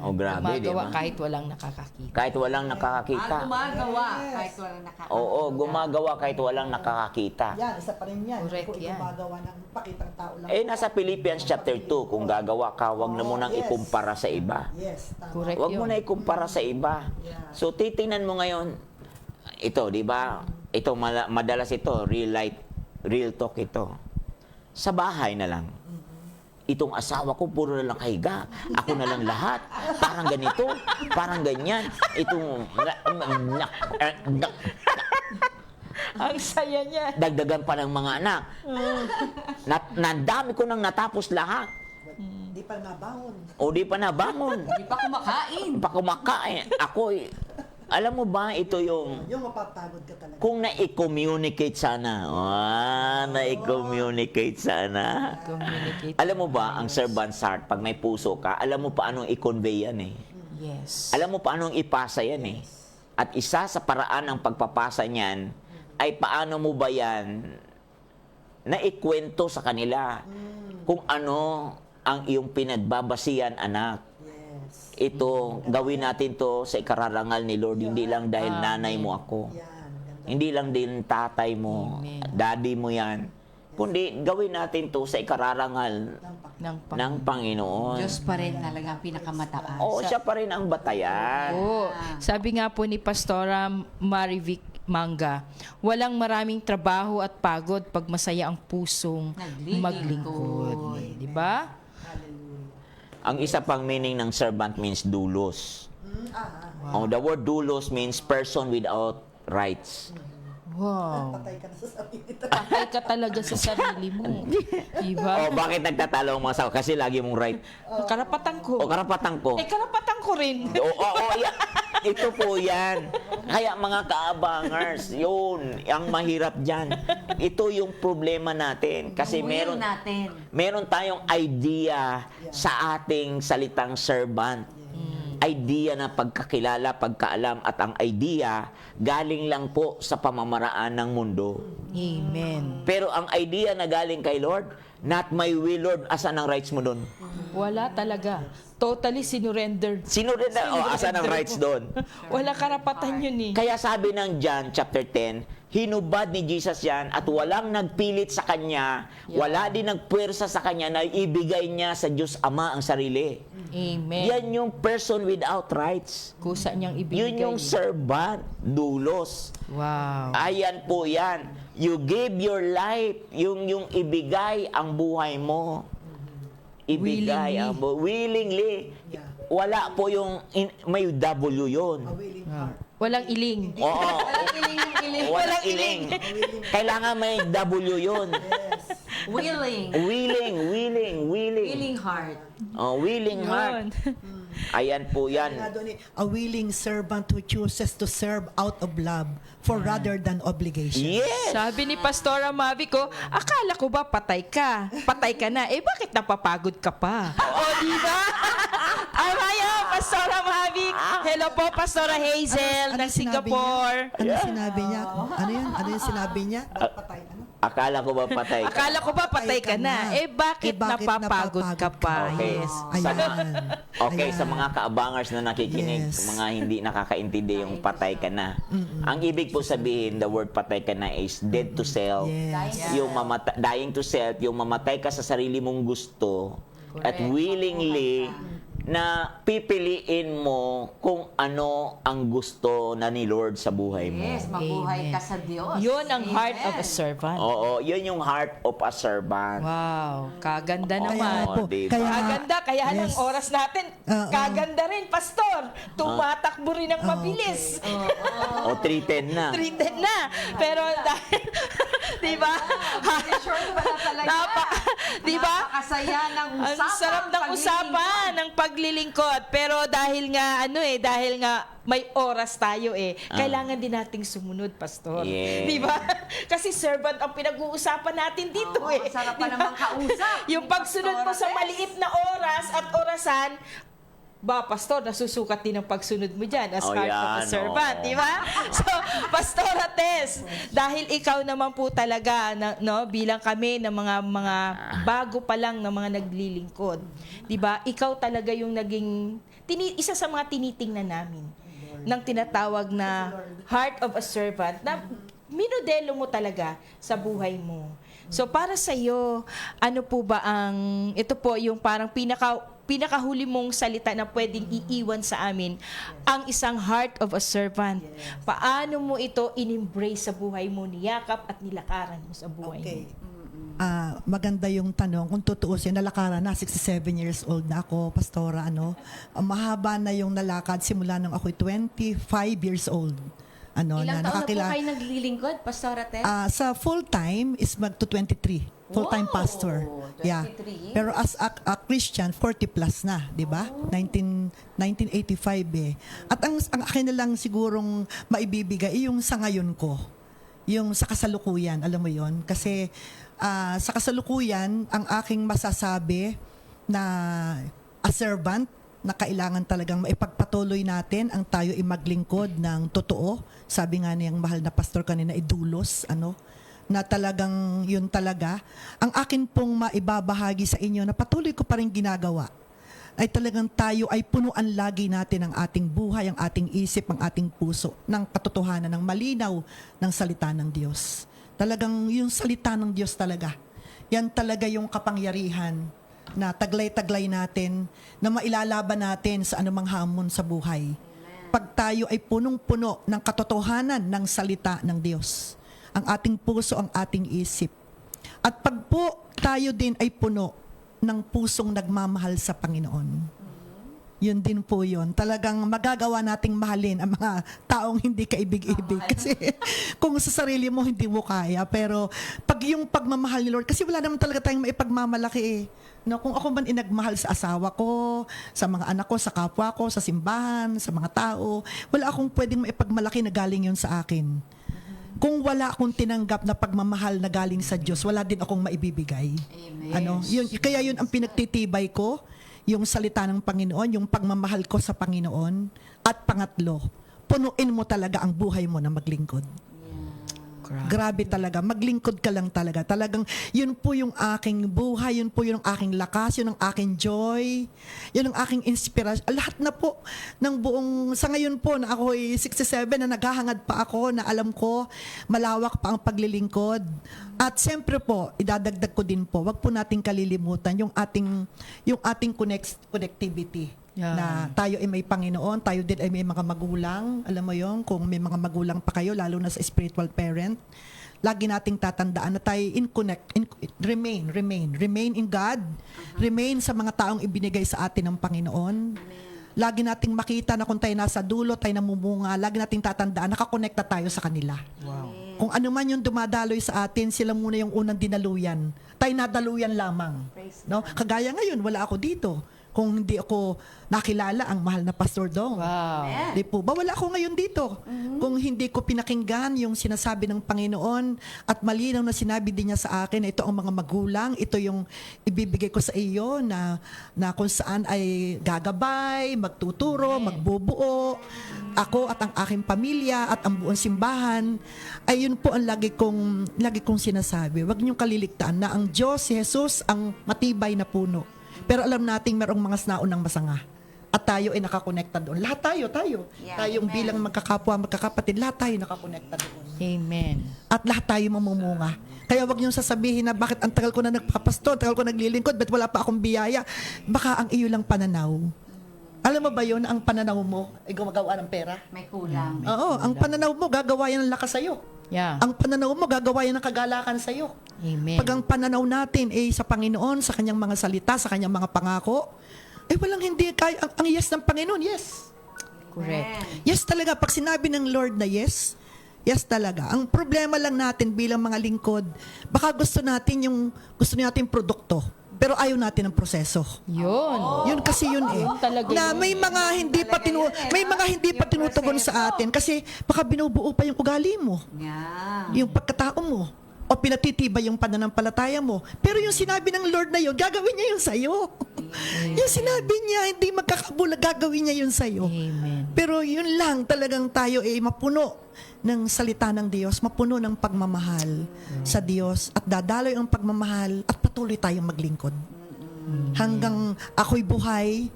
Oh, grabe, di Gumagawa ba? kahit walang nakakakita. Kahit walang nakakakita. Gumagawa kahit walang nakakakita. Oo, gumagawa kahit walang nakakakita. Yan, isa pa rin yan. Correct Kung yan. gumagawa ng pakitang tao lang. Eh, nasa Philippians chapter 2, kung gagawa ka, huwag na mo nang Yes. ikumpara sa iba. Yes, tama. Correct Huwag mo yun. na ikumpara sa iba. So, titingnan mo ngayon, ito, di ba? Ito, madalas ito, real talk ito. Sa bahay na lang. Itong asawa ko, puro na lang kahiga. Ako na lang lahat. Parang ganito, parang ganyan. Itong, Ang saya niya. dagdagan pa ng mga anak. Nandami ko nang natapos lahat. Di pa nabangon. O di pa nabangon. Hindi pa kumakain. Pa kumakain. Ako, alam mo ba, ito yung, Yung mapapagod ka talaga. kung na-communicate sana. Na-communicate sana. Communicate. Alam mo ba, ang servant's heart, pag may puso ka, alam mo paano i-convey yan eh. Yes. Alam mo paano ipasa yan eh. At isa sa paraan ng pagpapasa niyan, ay paano mo ba yan naikwento sa kanila kung ano ang iyong pinagbabasihan, anak. Yes. Ito, gawin natin to sa ikararangal ni Lord, hindi lang dahil nanay mo ako. Yan. Ganda. Hindi lang din tatay mo, daddy mo yan. Kundi gawin natin to sa ikararangal ng Panginoon. Diyos pa rin talaga ang pinakamataas. Oo, siya pa rin ang batayan. Oo. Sabi nga po ni Pastora Marivic Manga, walang maraming trabaho at pagod pag masaya ang pusong maglingkod. Di ba? Ang isa pang meaning ng servant means doulos. Oh, the word doulos means person without rights. Wow. Patay ka na sa sarili. Patay ka talaga sa sarili mo. Diba? Oh, bakit nagtatalo ang mga asawa? Kasi lagi mong right. Karapatan ko. O karapatan ko. Eh, karapatan ko rin. Oo, yan. Ito po yan. Kaya mga kaabangers, yun, ang mahirap dyan. Ito yung problema natin. Kasi Will natin. meron tayong idea sa ating salitang servant. Idea na pagkakilala, pagkaalam, at ang idea galing lang po sa pamamaraan ng mundo. Amen. Pero ang idea na galing kay Lord, not my will, Lord, asan ang rights mo doon? Wala talaga. Totally sinurrender. Sino rin na, asan ang rights doon? Wala karapatan yun eh. Kaya sabi ng John chapter 10, hinubad ni Jesus yan at walang nagpilit sa kanya, wala din nagpuwersa sa kanya na ibigay niya sa Diyos Ama ang sarili. Amen. Yan yung person without rights. Kusa niyang ibigay. Yun yung servant, dulos. Wow. Ayan po yan. You give your life, yung ibigay ang buhay mo. Ibigay ang willingly. Wala po yung may W yun. Walang iling. Oo. Walang iling. Kailangan may W yun. Willing. Willing. Willing heart. Oh, willing heart. Ayan po yan. Nga doon a willing servant who chooses to serve out of love for rather than obligation. Yes! Sabi ni Pastora Mavi ko, akala ko ba patay ka? Patay ka na. Eh, bakit napapagod ka pa? O, di ba? Tama yan, Pastora Mavi. Hello po, Pastora Hazel ng Singapore. Ano sinabi niya? Ano yun? Ano yung sinabi niya? Ba't patay? Ano? Akala ko ba patay ka? Akala ko ba patay ka na? Eh, bakit napapagod ka pa? Okay. Yes. Ayan. Okay, Ayan. sa mga kaabangers na nakikinig, Yes. mga hindi nakakaintindi yung patay ka na. Ang ibig po sabihin, the word patay ka na is dead to self. Yes. Yung dying to self, yung mamatay ka sa sarili mong gusto at willingly na pipiliin mo kung ano ang gusto na ni Lord sa buhay mo. Yes, mabuhay ka sa Diyos. Yun ang heart Amen. of a servant. Oo, yun yung heart of a servant. Wow, kaganda Oo, naman. po, diba? kaya nga- Kaganda, kaya Yes. ng oras natin, Oo. kaganda rin, Pastor. Tumatakbo rin ng mabilis. O 310 na. 3:10 na. Pero dahil, di ba? Sure pala talaga. Di ba? Napakasaya ng Ang usapan. sarap ng usapan, ng paglilingkod. Pero dahil nga may oras tayo kailangan din nating sumunod, Pastor. Yes. Di ba? Kasi servant ang pinag-uusapan natin dito Oo, sarap pa Di ba? namang kausap. Yung pagsunod mo sa Pastora maliit na oras at orasan, Pastor, nasusukat din ang pagsunod mo dyan as Oh, heart of a yan, servant, oo. di ba? So, Pastora Tess, dahil ikaw naman po talaga, bilang kami ng mga bago pa lang na mga naglilingkod, di ba? Ikaw talaga yung naging, isa sa mga tinitingnan namin ng tinatawag na heart of a servant, na minodelo mo talaga sa buhay mo. So, para sa iyo, ano po ba ito po yung parang pinakahuli mong salita na pwedeng iiwan sa amin, ang isang heart of a servant. Paano mo ito in-embrace sa buhay mo, niyakap at nilakaran mo sa buhay Okay. mo? Maganda yung tanong. Kung tutuusin, nalakaran na, 67 years old na ako, Pastora, mahaba na yung nalakad simula nung ako'y 25 years old. Ilang taon na po nakakila- kayo naglilingkod, Pastora Tess? sa full-time is magto 23. Full-time Wow! pastor. 23 Yeah. Pero as a Christian, 40 plus na, di ba? 1985 At ang akin na lang sigurong maibibigay yung sa ngayon ko. Yung sa kasalukuyan, alam mo yon. Kasi sa kasalukuyan, ang aking masasabi na a servant, na kailangan talagang maipagpatuloy natin ang tayo ay maglingkod ng totoo. Sabi nga niyang mahal na pastor kanina, idulos, na talagang yun talaga. Ang akin pong maibabahagi sa inyo na patuloy ko pa rin ginagawa ay talagang tayo ay punuan lagi natin ang ating buhay, ang ating isip, ang ating puso ng katotohanan, ng malinaw ng salita ng Diyos. Talagang yung salita ng Diyos talaga. Yan talaga yung kapangyarihan na taglay-taglay natin, na mailalaban natin sa anumang hamon sa buhay. Pag tayo ay punong-puno ng katotohanan ng salita ng Diyos, ang ating puso, ang ating isip. At pag po tayo din ay puno ng pusong nagmamahal sa Panginoon, yun din po yun. Talagang magagawa nating mahalin ang mga taong hindi kaibig-ibig. Kasi kung sa sarili mo, hindi mo kaya. Pero pag yung pagmamahal ni Lord, kasi wala naman talaga tayong maipagmamalaki No, kung ako man inagmahal sa asawa ko, sa mga anak ko, sa kapwa ko, sa simbahan, sa mga tao, wala akong pwedeng maipagmalaki na galing yun sa akin. Kung wala akong tinanggap na pagmamahal na galing sa Diyos, wala din akong maibibigay. Amen. Kaya yun ang pinagtitibay ko, yung salita ng Panginoon, yung pagmamahal ko sa Panginoon. At pangatlo, punuin mo talaga ang buhay mo na maglingkod. Grabe talaga. Maglingkod ka lang talaga. Talagang yun po yung aking buhay, yun po yung aking lakas, yun ang aking joy, yun ang aking inspirasyon. Lahat na po ng buong, sa ngayon po na ako ay 67 na naghahangad pa ako, na alam ko malawak pa ang paglilingkod. At siyempre po, idadagdag ko din po, wag po nating kalilimutan yung ating connectivity. Yeah. Na tayo ay may Panginoon, tayo din ay may mga magulang. Alam mo yon, kung may mga magulang pa kayo, lalo na sa spiritual parent, lagi nating tatandaan na tayo remain in God, remain sa mga taong ibinigay sa atin ng Panginoon. Lagi nating makita na kung tayo nasa dulo, tayo namumunga, lagi nating tatandaan, nakakonekta tayo sa kanila. Wow. Kung ano man yung dumadaloy sa atin, sila muna yung unang dinaluyan. Tayo nadaluyan lamang. No? Kagaya ngayon, wala ako dito. kung hindi ako nakilala ang mahal na Pastor Dong. Wow. Di po ba? Wala ako ngayon dito. Kung hindi ko pinakinggan yung sinasabi ng Panginoon at malinaw na sinabi din niya sa akin, ito ang mga magulang, ito yung ibibigay ko sa iyo na kung saan ay gagabay, magtuturo, magbubuo. Ako at ang aking pamilya at ang buong simbahan, ay yun po ang lagi kong sinasabi. Huwag niyong kaliligtaan na ang Diyos, si Jesus, ang matibay na puno. Pero alam nating merong mga snaunang masanga. At tayo ay nakakonekta doon. Lahat tayo. Tayong bilang magkakapwa, magkakapatid, lahat tayo nakakonekta doon. Amen. At lahat tayo mamumunga. Kaya wag niyong sasabihin na bakit ang tagal ko na nagpapasto, tagal ko naglilingkod, ba't wala pa akong biyaya? Baka ang iyo lang pananaw. Alam mo ba yun, ang pananaw mo ay gumagawa ng pera? May kulang. Oo, ang pananaw mo, gagawa yan ng lakas sa'yo. Yeah. Ang pananaw mo, gagawa yan ng kagalakan sa'yo. Amen. Pag ang pananaw natin ay sa Panginoon, sa kanyang mga salita, sa kanyang mga pangako, walang hindi kaya. Ang yes ng Panginoon, yes. Correct. Yes talaga. Pag sinabi ng Lord na yes, yes talaga. Ang problema lang natin bilang mga lingkod, baka gusto natin yung produkto, pero ayaw natin ang proseso. Yun. Yun kasi yun eh. talaga Na yun. may mga hindi pa tinutugon sa atin kasi baka binubuo pa yung ugali mo. Yung pagkatao mo. O pinatitibay yung pananampalataya mo. Pero yung sinabi ng Lord na yun, gagawin niya yun sa'yo. Yung sinabi niya, hindi magkakabulag, gagawin niya yun sa'yo. Amen. Pero yun lang, talagang tayo mapuno ng salita ng Diyos, mapuno ng pagmamahal sa Diyos, at dadaloy ang pagmamahal, at patuloy tayong maglingkod. Hanggang ako'y buhay,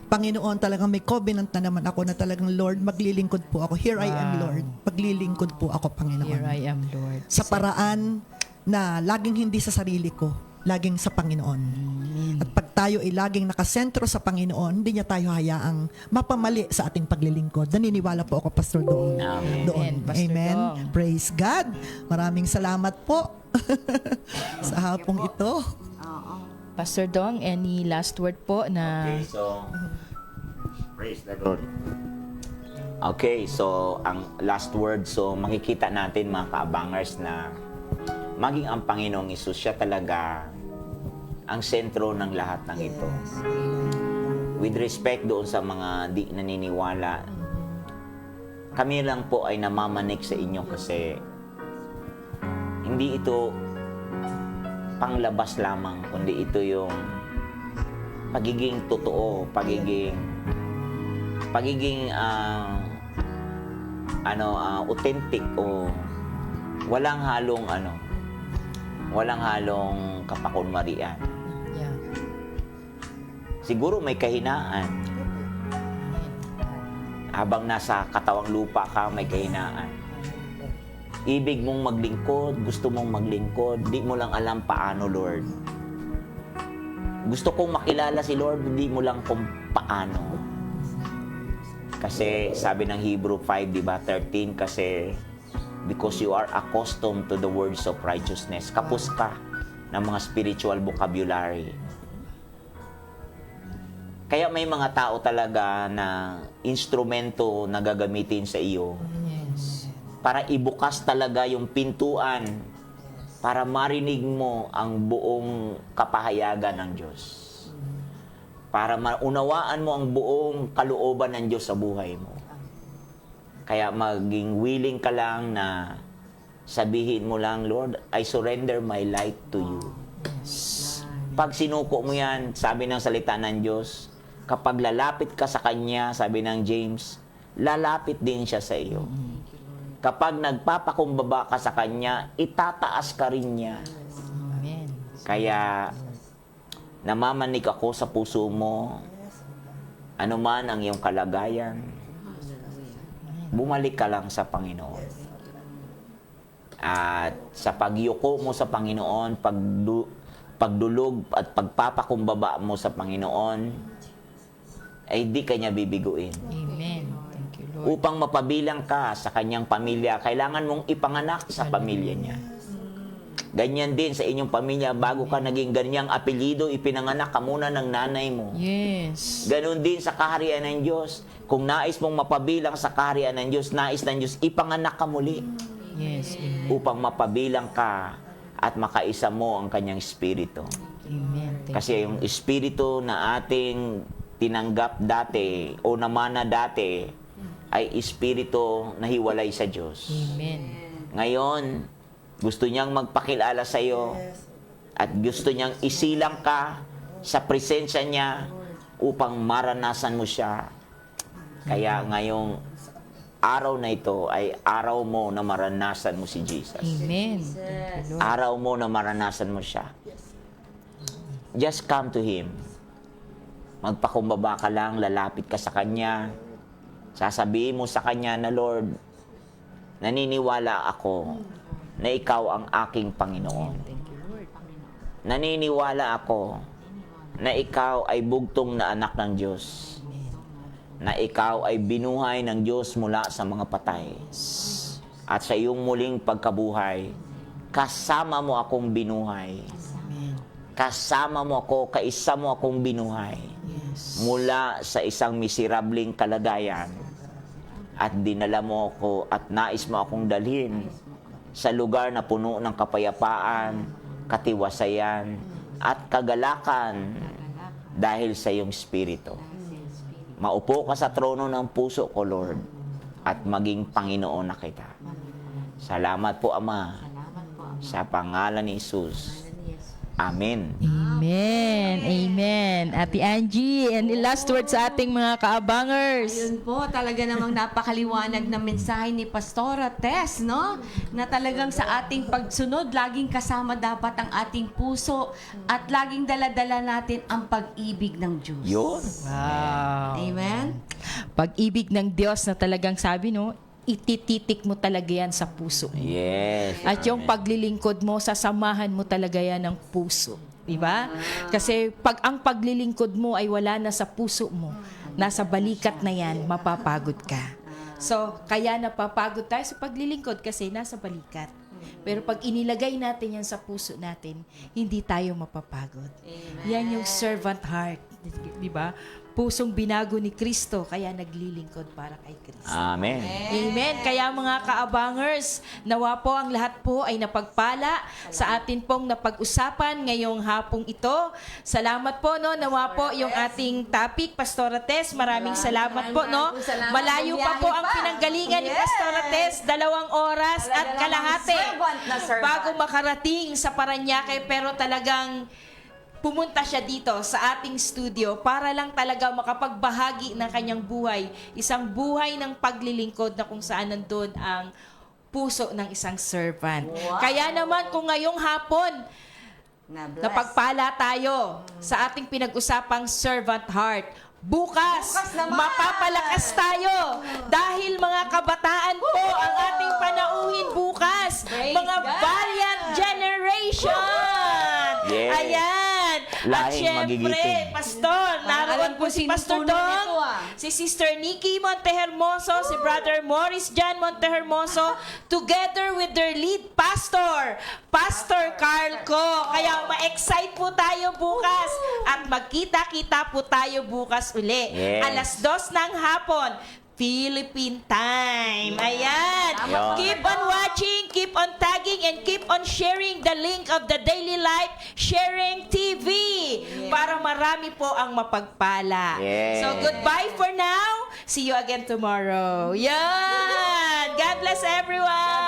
Panginoon, talagang may covenant na naman ako na talagang, Lord, maglilingkod po ako. Here I am, Lord. Maglilingkod po ako, Panginoon. Here I am, Lord. Sa paraan na laging hindi sa sarili ko, laging sa Panginoon. At pag tayo ay laging nakasentro sa Panginoon, hindi niya tayo hayaang mapamali sa ating paglilingkod. Naniniwala po ako, Pastor Doon. Amen. Doon. Pastor Amen. Dong. Praise God. Maraming salamat po sa hapong ito. Pastor Dong, any last word po na... Okay, so, praise the Lord. Okay, so, ang last word, so, makikita natin mga kaabangers na maging ang Panginoong Hesus, siya talaga ang sentro ng lahat ng ito. With respect doon sa mga di naniniwala, kami lang po ay namamanik sa inyo kasi hindi ito panglabas lamang, kundi ito yung pagiging totoo, pagiging authentic o walang halong kapakunwarian. Yeah. Siguro may kahinaan. Habang nasa katawang lupa ka, may kahinaan. Ibig mong maglingkod, gusto mong maglingkod, di mo lang alam paano, Lord. Gusto kong makilala si Lord, di mo lang kung paano. Kasi sabi ng Hebrew 5, di ba, 13, kasi because you are accustomed to the words of righteousness. Kapos ka ng mga spiritual vocabulary. Kaya may mga tao talaga na instrumento na gagamitin sa iyo. Para ibukas talaga yung pintuan para marinig mo ang buong kapahayagan ng Diyos. Para maunawaan mo ang buong kalooban ng Diyos sa buhay mo. Kaya maging willing ka lang na sabihin mo lang, Lord, I surrender my life to you. Pag sinuko mo yan, sabi ng salita ng Diyos, kapag lalapit ka sa Kanya, sabi ng James, lalapit din siya sa iyo. Kapag nagpapakumbaba ka sa Kanya, itataas ka rin niya. Amen. Kaya, namamanig ako sa puso mo, anuman ang iyong kalagayan, bumalik ka lang sa Panginoon. At sa pagyuko mo sa Panginoon, pagdulog at pagpapakumbaba mo sa Panginoon, ay di Kanya bibiguin. Amen. Thank you, Lord. Upang mapabilang ka sa Kanyang pamilya, kailangan mong ipanganak sa pamilya niya. Ganyan din sa inyong pamilya, bago ka naging ganyang apelyido, ipinanganak ka muna ng nanay mo. Yes. Ganon din sa kaharian ng Diyos. Kung nais mong mapabilang sa kaharian ng Diyos, nais ng Diyos, ipanganak ka muli. Yes. Amen. Upang mapabilang ka at makaisa mo ang Kanyang Espiritu. Amen. Kasi yung espiritu na ating tinanggap dati o namana dati ay espiritu na hiwalay sa Diyos. Amen. Ngayon, gusto niyang magpakilala sa iyo at gusto niyang isilang ka sa presensya niya upang maranasan mo siya. Kaya ngayong araw na ito ay araw mo na maranasan mo si Jesus. Amen. Araw mo na maranasan mo siya. Just come to Him. Magpakumbaba ka lang, lalapit ka sa Kanya. Sasabihin mo sa Kanya na, Lord, naniniwala ako na Ikaw ang aking Panginoon. Naniniwala ako na Ikaw ay bugtong na anak ng Diyos. Na Ikaw ay binuhay ng Diyos mula sa mga patay. At sa iyong muling pagkabuhay, kasama mo akong binuhay. Kasama mo ako, kaisa mo akong binuhay. Mula sa isang miserabling kalagayan. At dinala mo ako at nais mo akong dalhin sa lugar na puno ng kapayapaan, katiwasayan, at kagalakan dahil sa iyong Espiritu. Maupo ka sa trono ng puso ko, Lord, at maging Panginoon na kita. Salamat po, Ama, sa pangalan ni Jesus. Amen. Amen. Amen. Ate Angie, and last word sa ating mga kaabangers. Ayun po, talaga namang napakaliwanag na mensahe ni Pastora Tess, no? Na talagang sa ating pagsunod, laging kasama dapat ang ating puso at laging daladala natin ang pag-ibig ng Diyos. Yun. Wow. Amen? Pag-ibig ng Diyos na talagang sabi, no, itititik mo talaga yan sa puso mo. Yes. At yung paglilingkod mo, sasamahan mo talaga yan ng puso. Diba? Kasi pag ang paglilingkod mo ay wala na sa puso mo, nasa balikat na yan, mapapagod ka. So, kaya napapagod tayo sa paglilingkod kasi nasa balikat. Pero pag inilagay natin yan sa puso natin, hindi tayo mapapagod. Yan yung servant heart. Diba? Pusong binago ni Kristo, kaya naglilingkod para kay Kristo. Amen. Amen. Kaya mga kaabangers, nawa po ang lahat po ay napagpala sa atin pong napag-usapan ngayong hapong ito. Salamat po, no? Nawa po yung ating topic, Pastora Tess. Maraming salamat po, no? Malayo pa po ang pinanggalingan ni Pastora Tess, 2 oras at kalahati bago makarating sa Parañaque, pero talagang pumunta siya dito sa ating studio para lang talaga makapagbahagi ng kanyang buhay. Isang buhay ng paglilingkod na kung saan nandun ang puso ng isang servant. Kaya naman kung ngayong hapon, napagpala tayo sa ating pinag-usapang servant heart, bukas mapapalakas tayo dahil mga kabataan po ang ating panauhin bukas. Mga valiant generation! Yes. Ayan! At Lahing syempre, magigiting. Pastor, naroon po si Pastor Dong, si Sister Nikki Montehermoso, si Brother Morris John Montehermoso, together with their lead pastor, Pastor Carl Co. Kaya ma-excite po tayo bukas at magkita-kita po tayo bukas uli. Yes. 2:00 ng hapon. Philippine time. Ayan. Yun. Keep on watching, keep on tagging, and keep on sharing the link of the Daily Life Sharing TV para marami po ang mapagpala. Yes. So, goodbye for now. See you again tomorrow. Yan. God bless everyone.